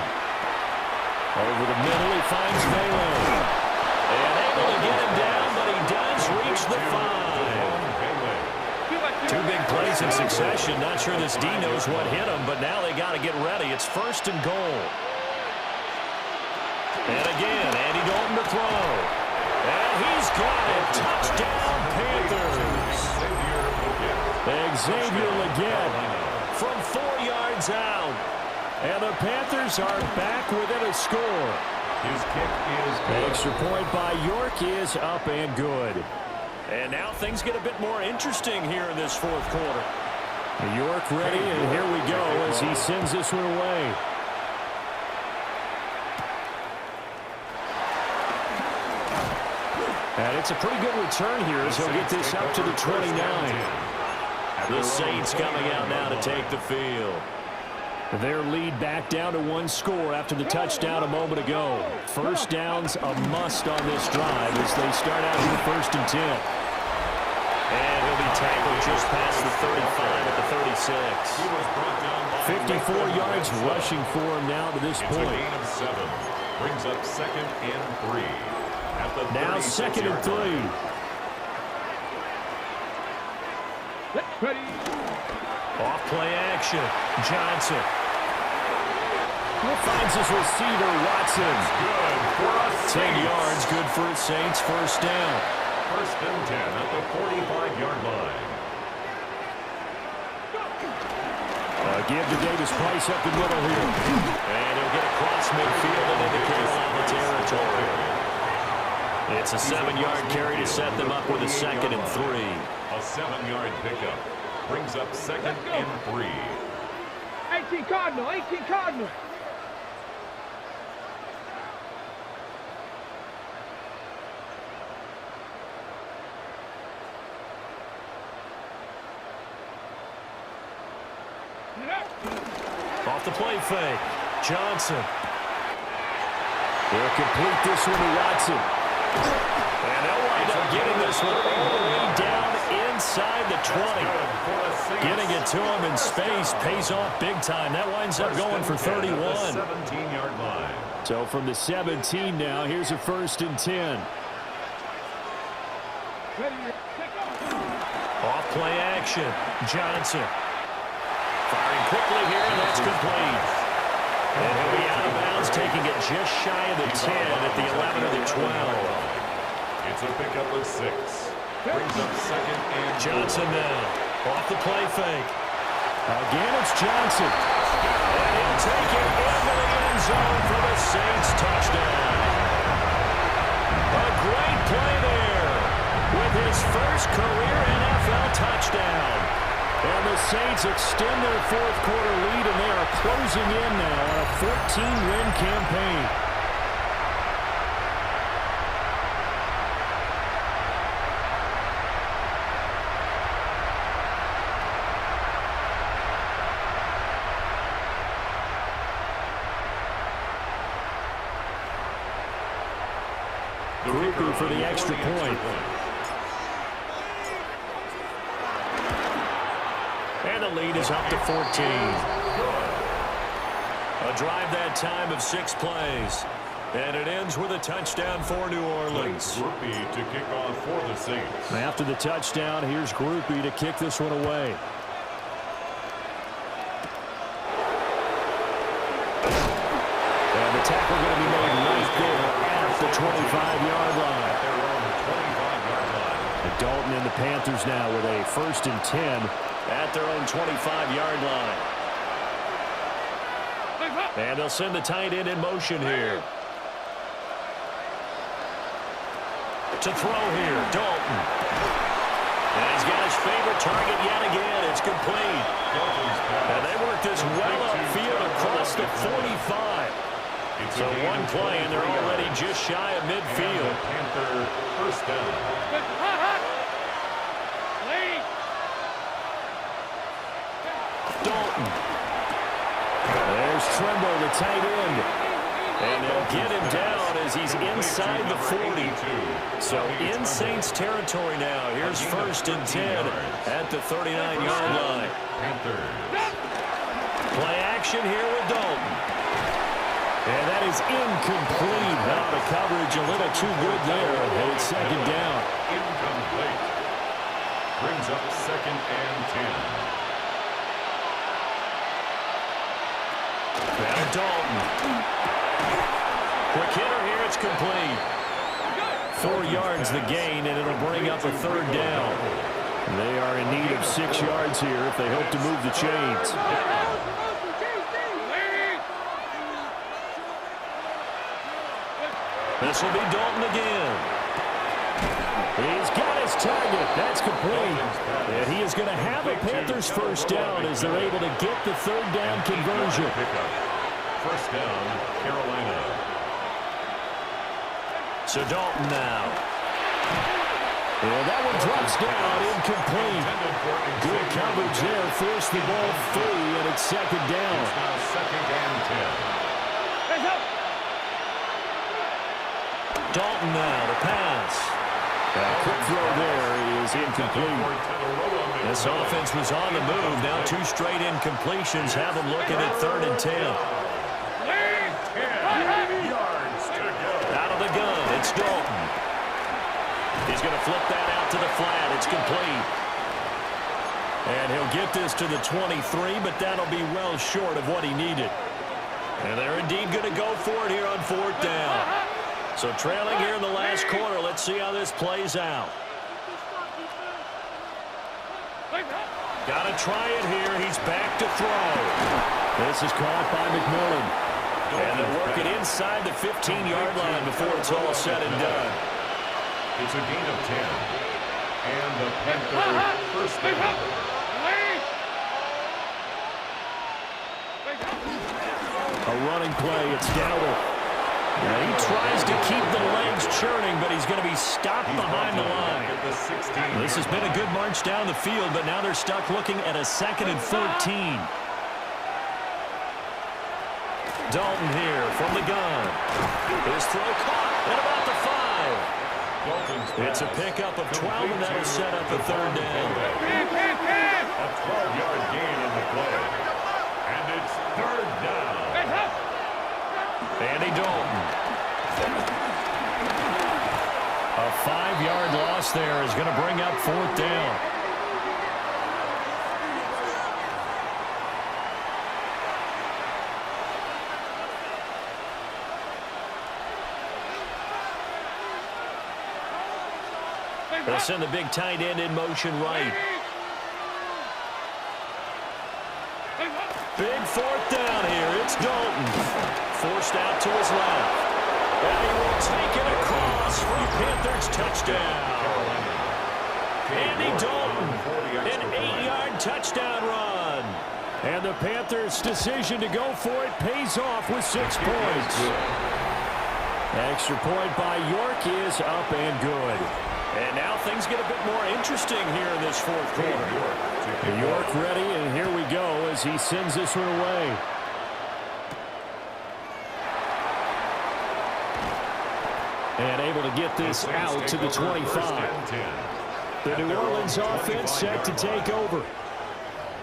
Over the middle, he finds Baylor. And able to get him down, but he does reach the 5. 2 big plays in succession. Not sure this D knows what hit him, but now they got to get ready. It's 1st and goal. And again, Andy Dalton to throw. And he's got it. Touchdown, Panthers. Xavier Legette from 4 yards out. And the Panthers are back within a score. His kick is good. Extra point by York is up and good. And now things get a bit more interesting here in this 4th quarter. York ready, and here we go as he sends this one away. And it's a pretty good return here as he'll get this up to the 29. The Saints coming out now to take the field. Their lead back down to one score after the touchdown a moment ago. First down's a must on this drive as they start out here 1st and 10. And he'll be tackled just past the 35 at the 36. 54 yards rushing for him now to this point. It's a gain of 7. Brings up 2nd and 3. At the now 2nd and 3. Ready. Off play action. Johnson. Finds his receiver, Watson. Good for us. 10 yards, good for his Saints. First down. 1st and 10 at the 45-yard line. Give to Davis Price up the middle here. And he'll get across midfield and into Carolina territory. It's a 7-yard carry to set them up with a 2nd and 3. A 7-yard pickup. Brings up 2nd and 3. 18 Cardinal, 18 Cardinal. Off the play fake. Johnson. They'll complete this one to Watson. And they'll wind up getting this one all the way down inside the 20. Getting it to him in space pays off big time. That winds up going for 31. 17-yard line. So from the 17 now, here's a 1st and 10. Off play action. Johnson. Firing quickly here, and that's complete. And he'll be out of bounds, taking it just shy of the 10 at the 11 or the 12. It's a pickup of 6. Brings up 2nd and Johnson now. Off the play fake. Again, it's Johnson. And he'll take it into the end zone for the Saints touchdown. A great play there with his first career NFL touchdown. And the Saints extend their 4th quarter lead, and they are closing in now on a 14-win campaign. Groupie for the extra point. And the lead is up to 14. A drive that time of 6 plays. And it ends with a touchdown for New Orleans. Groupie to kick off for the Saints. After the touchdown, here's Groupie to kick this one away. And the tackle going to be made right there at the 25-yard line. Dalton and the Panthers now with a 1st and 10 at their own 25-yard line. And they'll send the tight end in motion here. To throw here, Dalton. And he's got his favorite target yet again. It's complete. And they work this well upfield across the 45. So one play, and they're already just shy of midfield. Panther first down. Dalton. There's Tremble, the tight end. And they'll get him down as he's inside the 40. So in Saints territory now. Here's 1st and 10 at the 39-yard line. Play action here with Dalton. And that is incomplete. Out of coverage, a little too good there. And it's 2nd down. Incomplete. Brings up 2nd and 10. Now Dalton. Quick hitter here, it's complete. 4 yards the gain, and it'll bring up a 3rd down. They are in need of 6 yards here if they hope to move the chains. This will be Dalton again. He's got his target. That's complete. And he is going to have a Panthers first down as they're able to get the 3rd down conversion. First down, Carolina. So Dalton now. And that one drops down, incomplete. Good coverage there, forced the ball free, and it's second down. Now second and 10. Dalton now to pass. A quick throw there is incomplete. This offense was on the move. Now 2 straight incompletions have them looking at 3rd and 10. 10 yards to go. Out of the gun, it's Dalton. He's going to flip that out to the flat. It's complete. And he'll get this to the 23, but that'll be well short of what he needed. And they're indeed going to go for it here on 4th down. So trailing here in the last quarter. Let's see how this plays out. Got to try it here. He's back to throw. This is caught by McMillan. And they'll work it inside the 15-yard line before it's all said and done. It's a gain of 10. And the Panthers first down. A running play. It's Dowdle. Now he tries to keep the legs churning, but he's going to be stopped behind the line. This has been a good march down the field, but now they're stuck looking at a 2nd and 14. Dalton here from the gun. His throw caught at about the 5. It's a pickup of 12, and that'll set up a 3rd down. A 12-yard gain on the play. And it's 3rd down. Andy Dalton. A 5-yard loss there is going to bring up 4th down. They'll send the big tight end in motion right. Big 4th down here. It's Dalton. Forced out to his left. And he will take it across for the Panthers touchdown. Andy Dalton, an 8-yard touchdown run. And the Panthers' decision to go for it pays off with 6 points. Extra point by York is up and good. And now things get a bit more interesting here in this 4th quarter. York ready, and here we go as he sends this one away. And able to get this out to the 25. The New Orleans offense set to take over.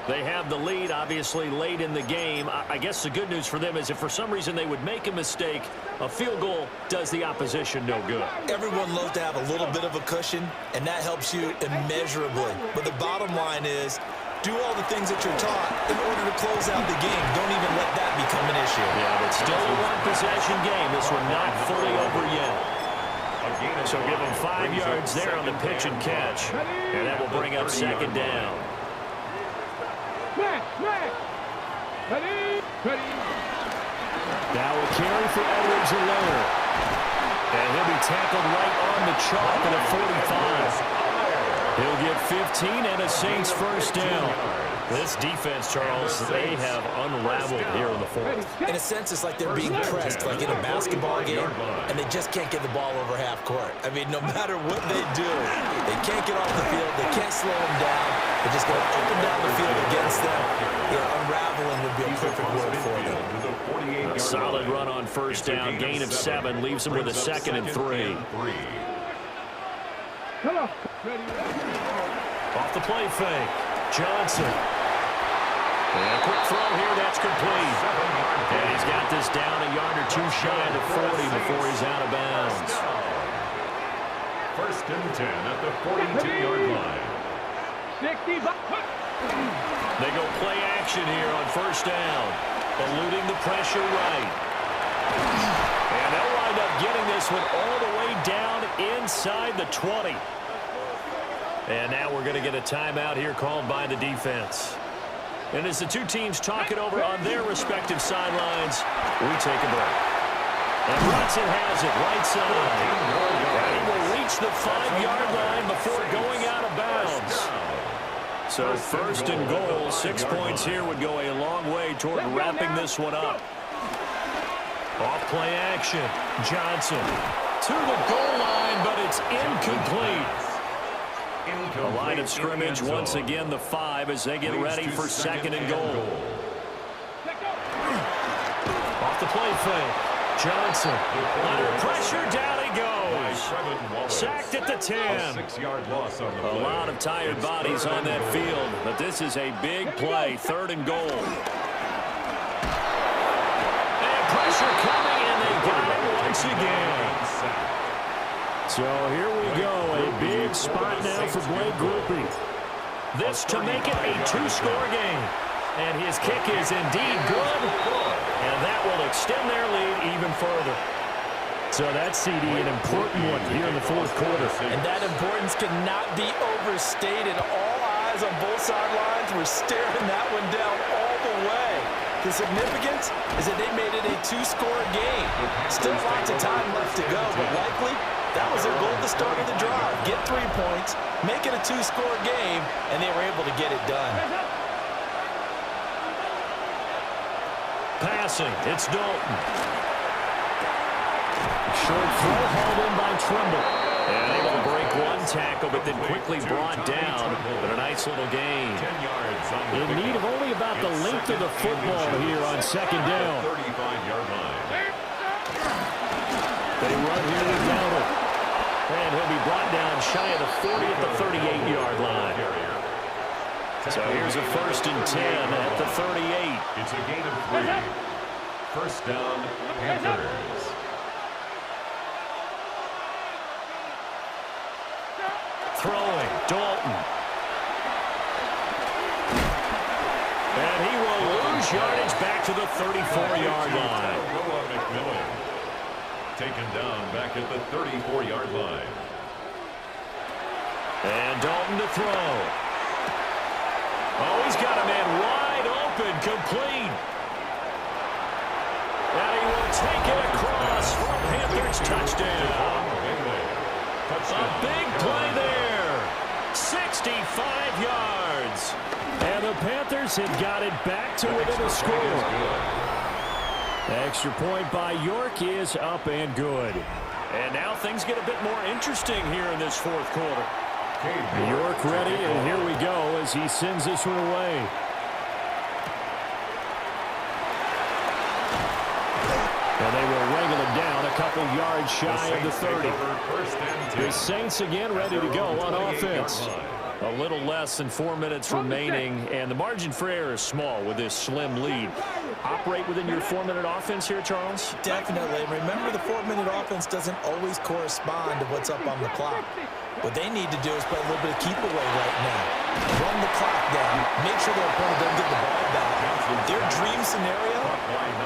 They have the lead, obviously, late in the game. I guess the good news for them is if for some reason they would make a mistake, a field goal does the opposition no good. Everyone loves to have a little bit of a cushion, and that helps you immeasurably. But the bottom line is, do all the things that you're taught in order to close out the game. Don't even let that become an issue. Yeah, but still a one-possession game. This one not fully over yet. So give them 5 yards there on the pitch and catch. And that will bring up 2nd down. Now a carry for Edwards-Helaire. And he'll be tackled right on the chalk at a 45. He'll get 15 and a Saints first down. This defense, Charles, they have unraveled here in the 4th. In a sense, it's like they're being pressed, like in a basketball game, and they just can't get the ball over half court. I mean, no matter what they do, they can't get off the field. They can't slow them down. They're just going up and down the field against them. Unraveling would be a perfect word for them. A solid run on first down. Gain of 7 leaves them with a 2nd and 3. Off the play fake. Johnson. And a quick throw here, that's complete. And he's got this down a yard or 2 shy of the 40 before he's out of bounds. 1st and 10 at the 42-yard line. They go play action here on first down. Eluding the pressure right. And they'll wind up getting this one all the way down inside the 20. And now we're going to get a timeout here called by the defense. And as the two teams talk it over on their respective sidelines, we take a break. And Watson has it right side. And he will reach the 5-yard line before going out of bounds. So 1st and goal, 6 points here would go a long way toward wrapping this one up. Off play action. Johnson to the goal line, but it's incomplete. The line of scrimmage once again the 5 as they get ready for second and goal. Off the play fake. Johnson under pressure, down he goes. Sacked at the 10. A 6-yard loss on the play. A lot of tired bodies on that field, but this is a big play, third and goal. And pressure coming, and they got it once again. So here we go, a big spot now for Blake Grupe. This to make it a 2-score game. And his kick is indeed good, and that will extend their lead even further. So that's, CD, an important one here in the fourth quarter. And that importance cannot be overstated. All eyes on both sidelines were staring that one down all the way. The significance is that they made it a 2-score game. Still lots of time left to go, but likely that was their goal at the start of the drive. Get 3 points, make it a 2-score game, and they were able to get it done. Passing, it's Dalton. Short throw hauled in by Trimble. And able to break one tackle, but then quickly brought down. But a nice little gain. In need of only about the length of the football here on second down. 35-yard line. They run here with Dalton. And he'll be brought down shy of the 40 at the 38-yard line. So here's a 1st and 10 at the 38. It's a gain of 3. First down, Panthers. Throwing, Dalton. And he will lose yardage back to the 34-yard line. McMillan. Taken down back at the 34-yard line. And Dalton to throw. Oh, he's got a man wide open, complete. And he will take it across for a Panthers touchdown. A big play there. 65 yards. And the Panthers have got it back to within a score. Extra point by York is up and good. And now things get a bit more interesting here in this fourth quarter. York ready, and here we go as he sends this one away. And they will wrangle him down a couple yards shy of the 30. The Saints again ready to go on offense. A little less than 4 minutes remaining, and the margin for error is small with this slim lead. Operate within your 4-minute offense here, Charles? Definitely. Remember, the 4-minute offense doesn't always correspond to what's up on the clock. What they need to do is play a little bit of keep away right now. Run the clock down. Make sure their opponent doesn't get the ball back. Their dream scenario,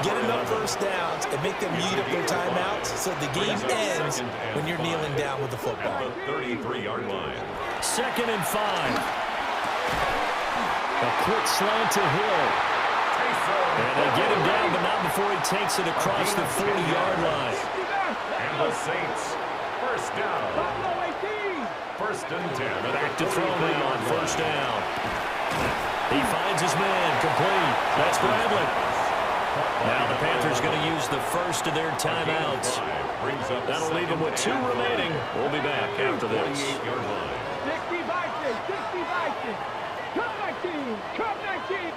get enough first downs and make them eat up their timeouts so the game ends when you're kneeling down with the football. 33-yard line. 2nd and 5. A quick slant to Hill. And they get him down, but not before he takes it across the 40-yard line. And the Saints, first down. 1st and 10. Back to throw now on 1st down. He finds his man, complete. That's Bradley. Now the Panthers going to use the first of their timeouts. That'll leave them with 2 remaining. We'll be back after this. 60 Vikings, 60 Vikings. Come 19, come 19.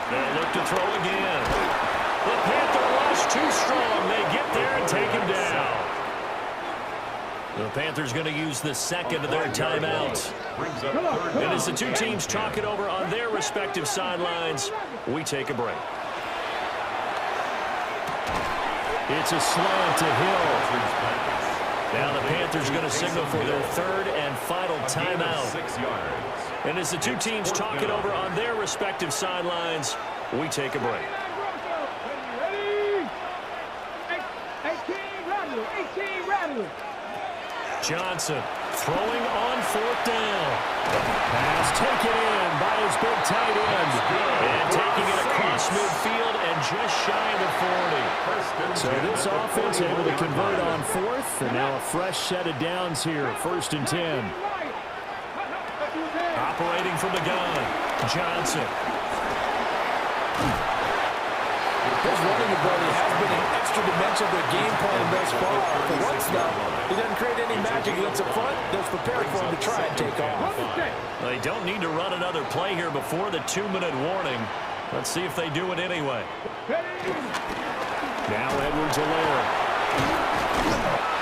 They'll look to throw again. The Panther rush too strong. They get there and take him down. The Panthers going to use the second of their timeouts. And as the two teams talk it over on their respective sidelines, we take a break. It's a slant to Hill. Now the Panthers going to signal for their 3rd and final timeout. 6 yards. And as the two teams talk it over on their respective sidelines, we take a break. Ready? 18 Rattler, 18 Rattler. Johnson throwing on 4th down. Pass taken in by his big tight end. And taking it across midfield and just shy of the 40. So this offense able to convert on 4th. And now a fresh set of downs here. 1st and 10. Operating from the gun. Johnson. His running ability has been an extra extra dimension of their game plan thus far. For once, though, he doesn't create any magic against the front. That's prepared for him to try and take off. They don't need to run another play here before the 2-minute warning. Let's see if they do it anyway. Now Edwards-Helaire.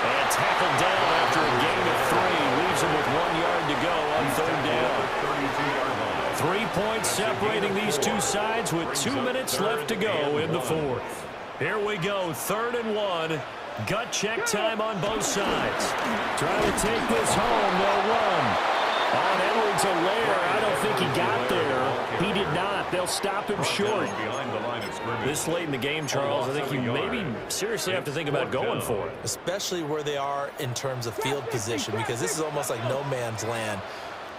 And tackled down after a gain of 3. Leaves him with 1 yard to go on 3rd down. 3 points separating these two sides with 2 minutes left to go in the 4th. Here we go, 3rd and 1. Gut check time on both sides. Trying to take this home, they'll run. On Edwards-Helaire, I don't think he got there. He did not. They'll stop him short. This late in the game, Charles, I think you maybe seriously have to think about going for it. Especially where they are in terms of field position, because this is almost like no man's land.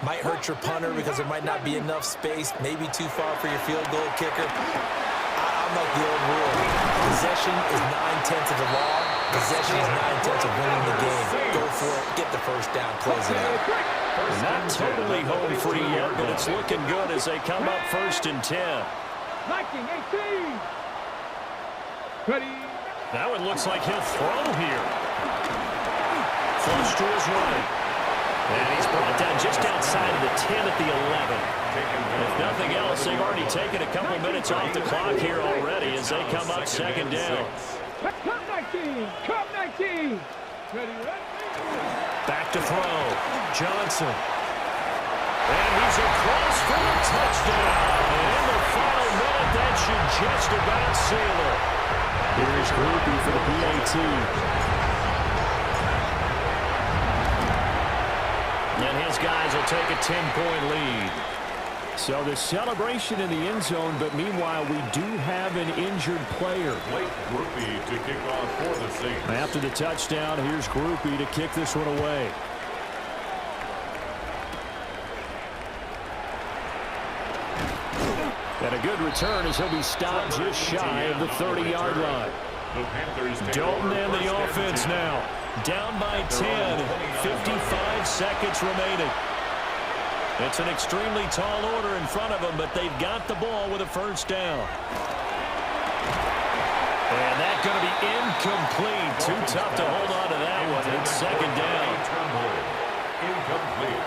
Might hurt your punter because there might not be enough space, maybe too far for your field goal kicker. I'm like the old rule. Possession is 9/10 of the law. Possession is 9/10 of winning the game. Go for it. Get the first down. Close it out. Not totally home free yet, but it's looking good as they come up 1st and 10. 19-18. Ready. Now it looks like he'll throw here. Flush to his right. And he's brought down just outside of the 10 at the 11. If nothing else, they've already taken a couple minutes off the clock here already as they come up 2nd down. Come 19. Come 19. Ready, ready. Back to throw. Johnson. And he's across for the touchdown. And in the final minute, that should just about seal it. Here's Groupie for the PAT. And his guys will take a 10-point lead. So the celebration in the end zone, but meanwhile, we do have an injured player. Blake Groupie to kick off for the Saints. After the touchdown, here's Groupie to kick this one away. And a good return as he'll be stopped just shy of the 30-yard line. Dalton and the offense now. Down by 10. 55 seconds remaining. It's an extremely tall order in front of them, but they've got the ball with a 1st down. And that's going to be incomplete. Too tough to hold on to that one. It's 2nd down. Incomplete.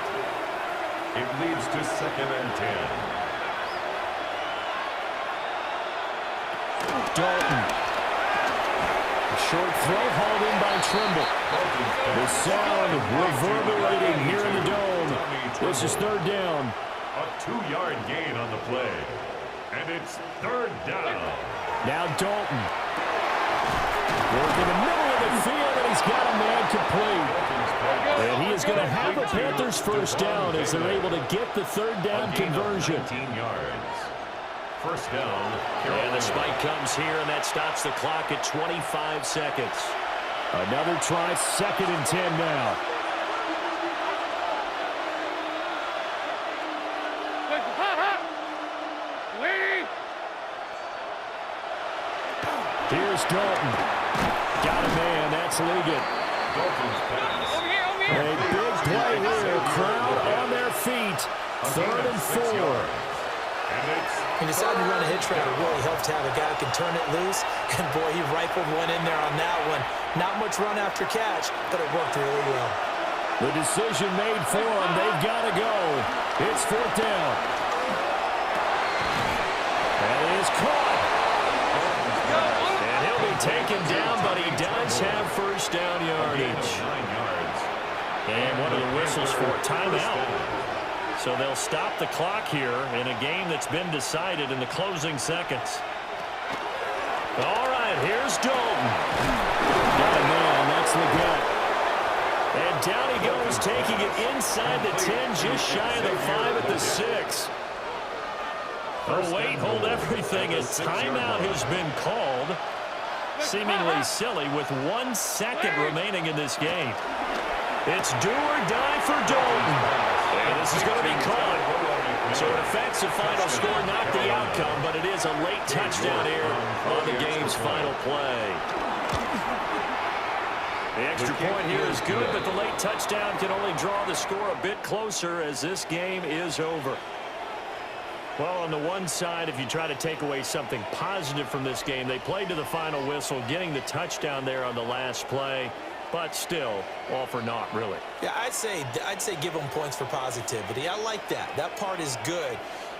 It leads to 2nd and 10. Dalton. Short throw hauled in by Trimble. The sound reverberating here in the dome. This is 3rd down. A 2-yard gain on the play. And it's 3rd down. Now Dalton. Working the middle of the field, and he's got a man complete. And he is going to have a Panthers 1st down as they're able to get the 3rd down conversion. 19 yards. 1st down. And the spike comes here, and that stops the clock at 25 seconds. Another try, 2nd and 10 now. Here's Dalton. Got a man, that's Ligon. Dalton's pass. A big play here, crowd on their feet. 3rd and 4. He decided to run a hitch route. It really helped to have a guy who can turn it loose. And, boy, he rifled one in there on that one. Not much run after catch, but it worked really well. The decision made for him. They've got to go. It's 4th down. That is caught. And he'll be taken down, but he does have 1st down yardage. And one of the whistles for a timeout. So they'll stop the clock here in a game that's been decided in the closing seconds. All right, here's Dalton. Got a man, that's Ligon. And down he goes, taking it inside the 10, just shy of the 5 at the 6. Oh, wait, hold everything. A timeout has been called. Seemingly silly with 1 second remaining in this game. It's do or die for Dalton. And this is going to be caught. So in effect, the final score, not the outcome, but it is a late touchdown here on the game's final play. The extra point here is good, but the late touchdown can only draw the score a bit closer as this game is over. Well, on the one side, if you try to take away something positive from this game, they played to the final whistle, getting the touchdown there on the last play, but still, all for naught, really. Yeah, I'd say give them points for positivity. I like that. That part is good.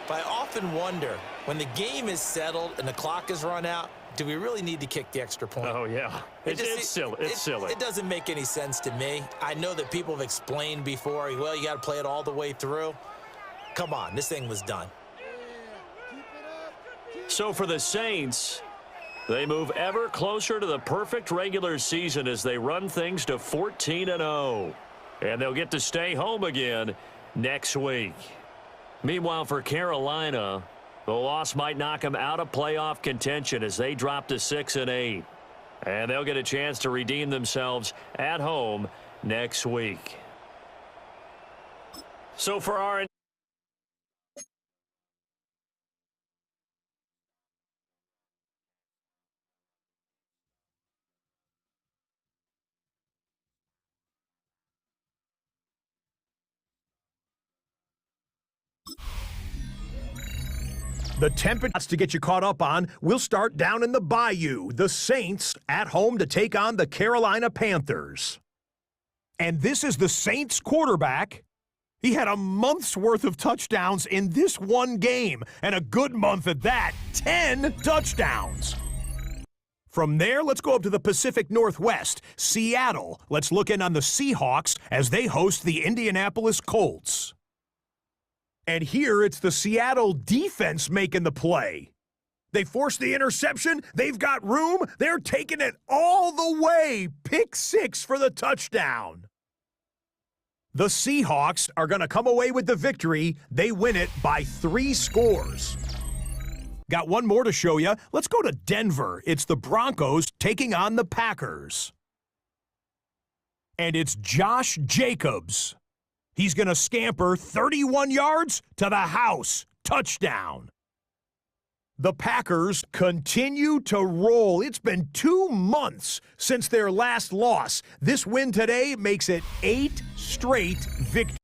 But I often wonder, when the game is settled and the clock is run out, do we really need to kick the extra point? Oh, yeah. It's silly. It's silly. It doesn't make any sense to me. I know that people have explained before, well, you got to play it all the way through. Come on, this thing was done. So for the Saints, they move ever closer to the perfect regular season as they run things to 14-0. And they'll get to stay home again next week. Meanwhile, for Carolina, the loss might knock them out of playoff contention as they drop to 6-8. And they'll get a chance to redeem themselves at home next week. So for our The temperatures to get you caught up on, we'll start down in the Bayou. The Saints at home to take on the Carolina Panthers. And this is the Saints quarterback. He had a month's worth of touchdowns in this one game, and a good month at that, 10 touchdowns. From there, let's go up to the Pacific Northwest, Seattle. Let's look in on the Seahawks as they host the Indianapolis Colts. And here it's the Seattle defense making the play. They forced the interception. They've got room. They're taking it all the way. Pick 6 for the touchdown. The Seahawks are going to come away with the victory. They win it by 3 scores. Got one more to show you. Let's go to Denver. It's the Broncos taking on the Packers. And it's Josh Jacobs. He's going to scamper 31 yards to the house. Touchdown. The Packers continue to roll. It's been 2 months since their last loss. This win today makes it 8 straight victories.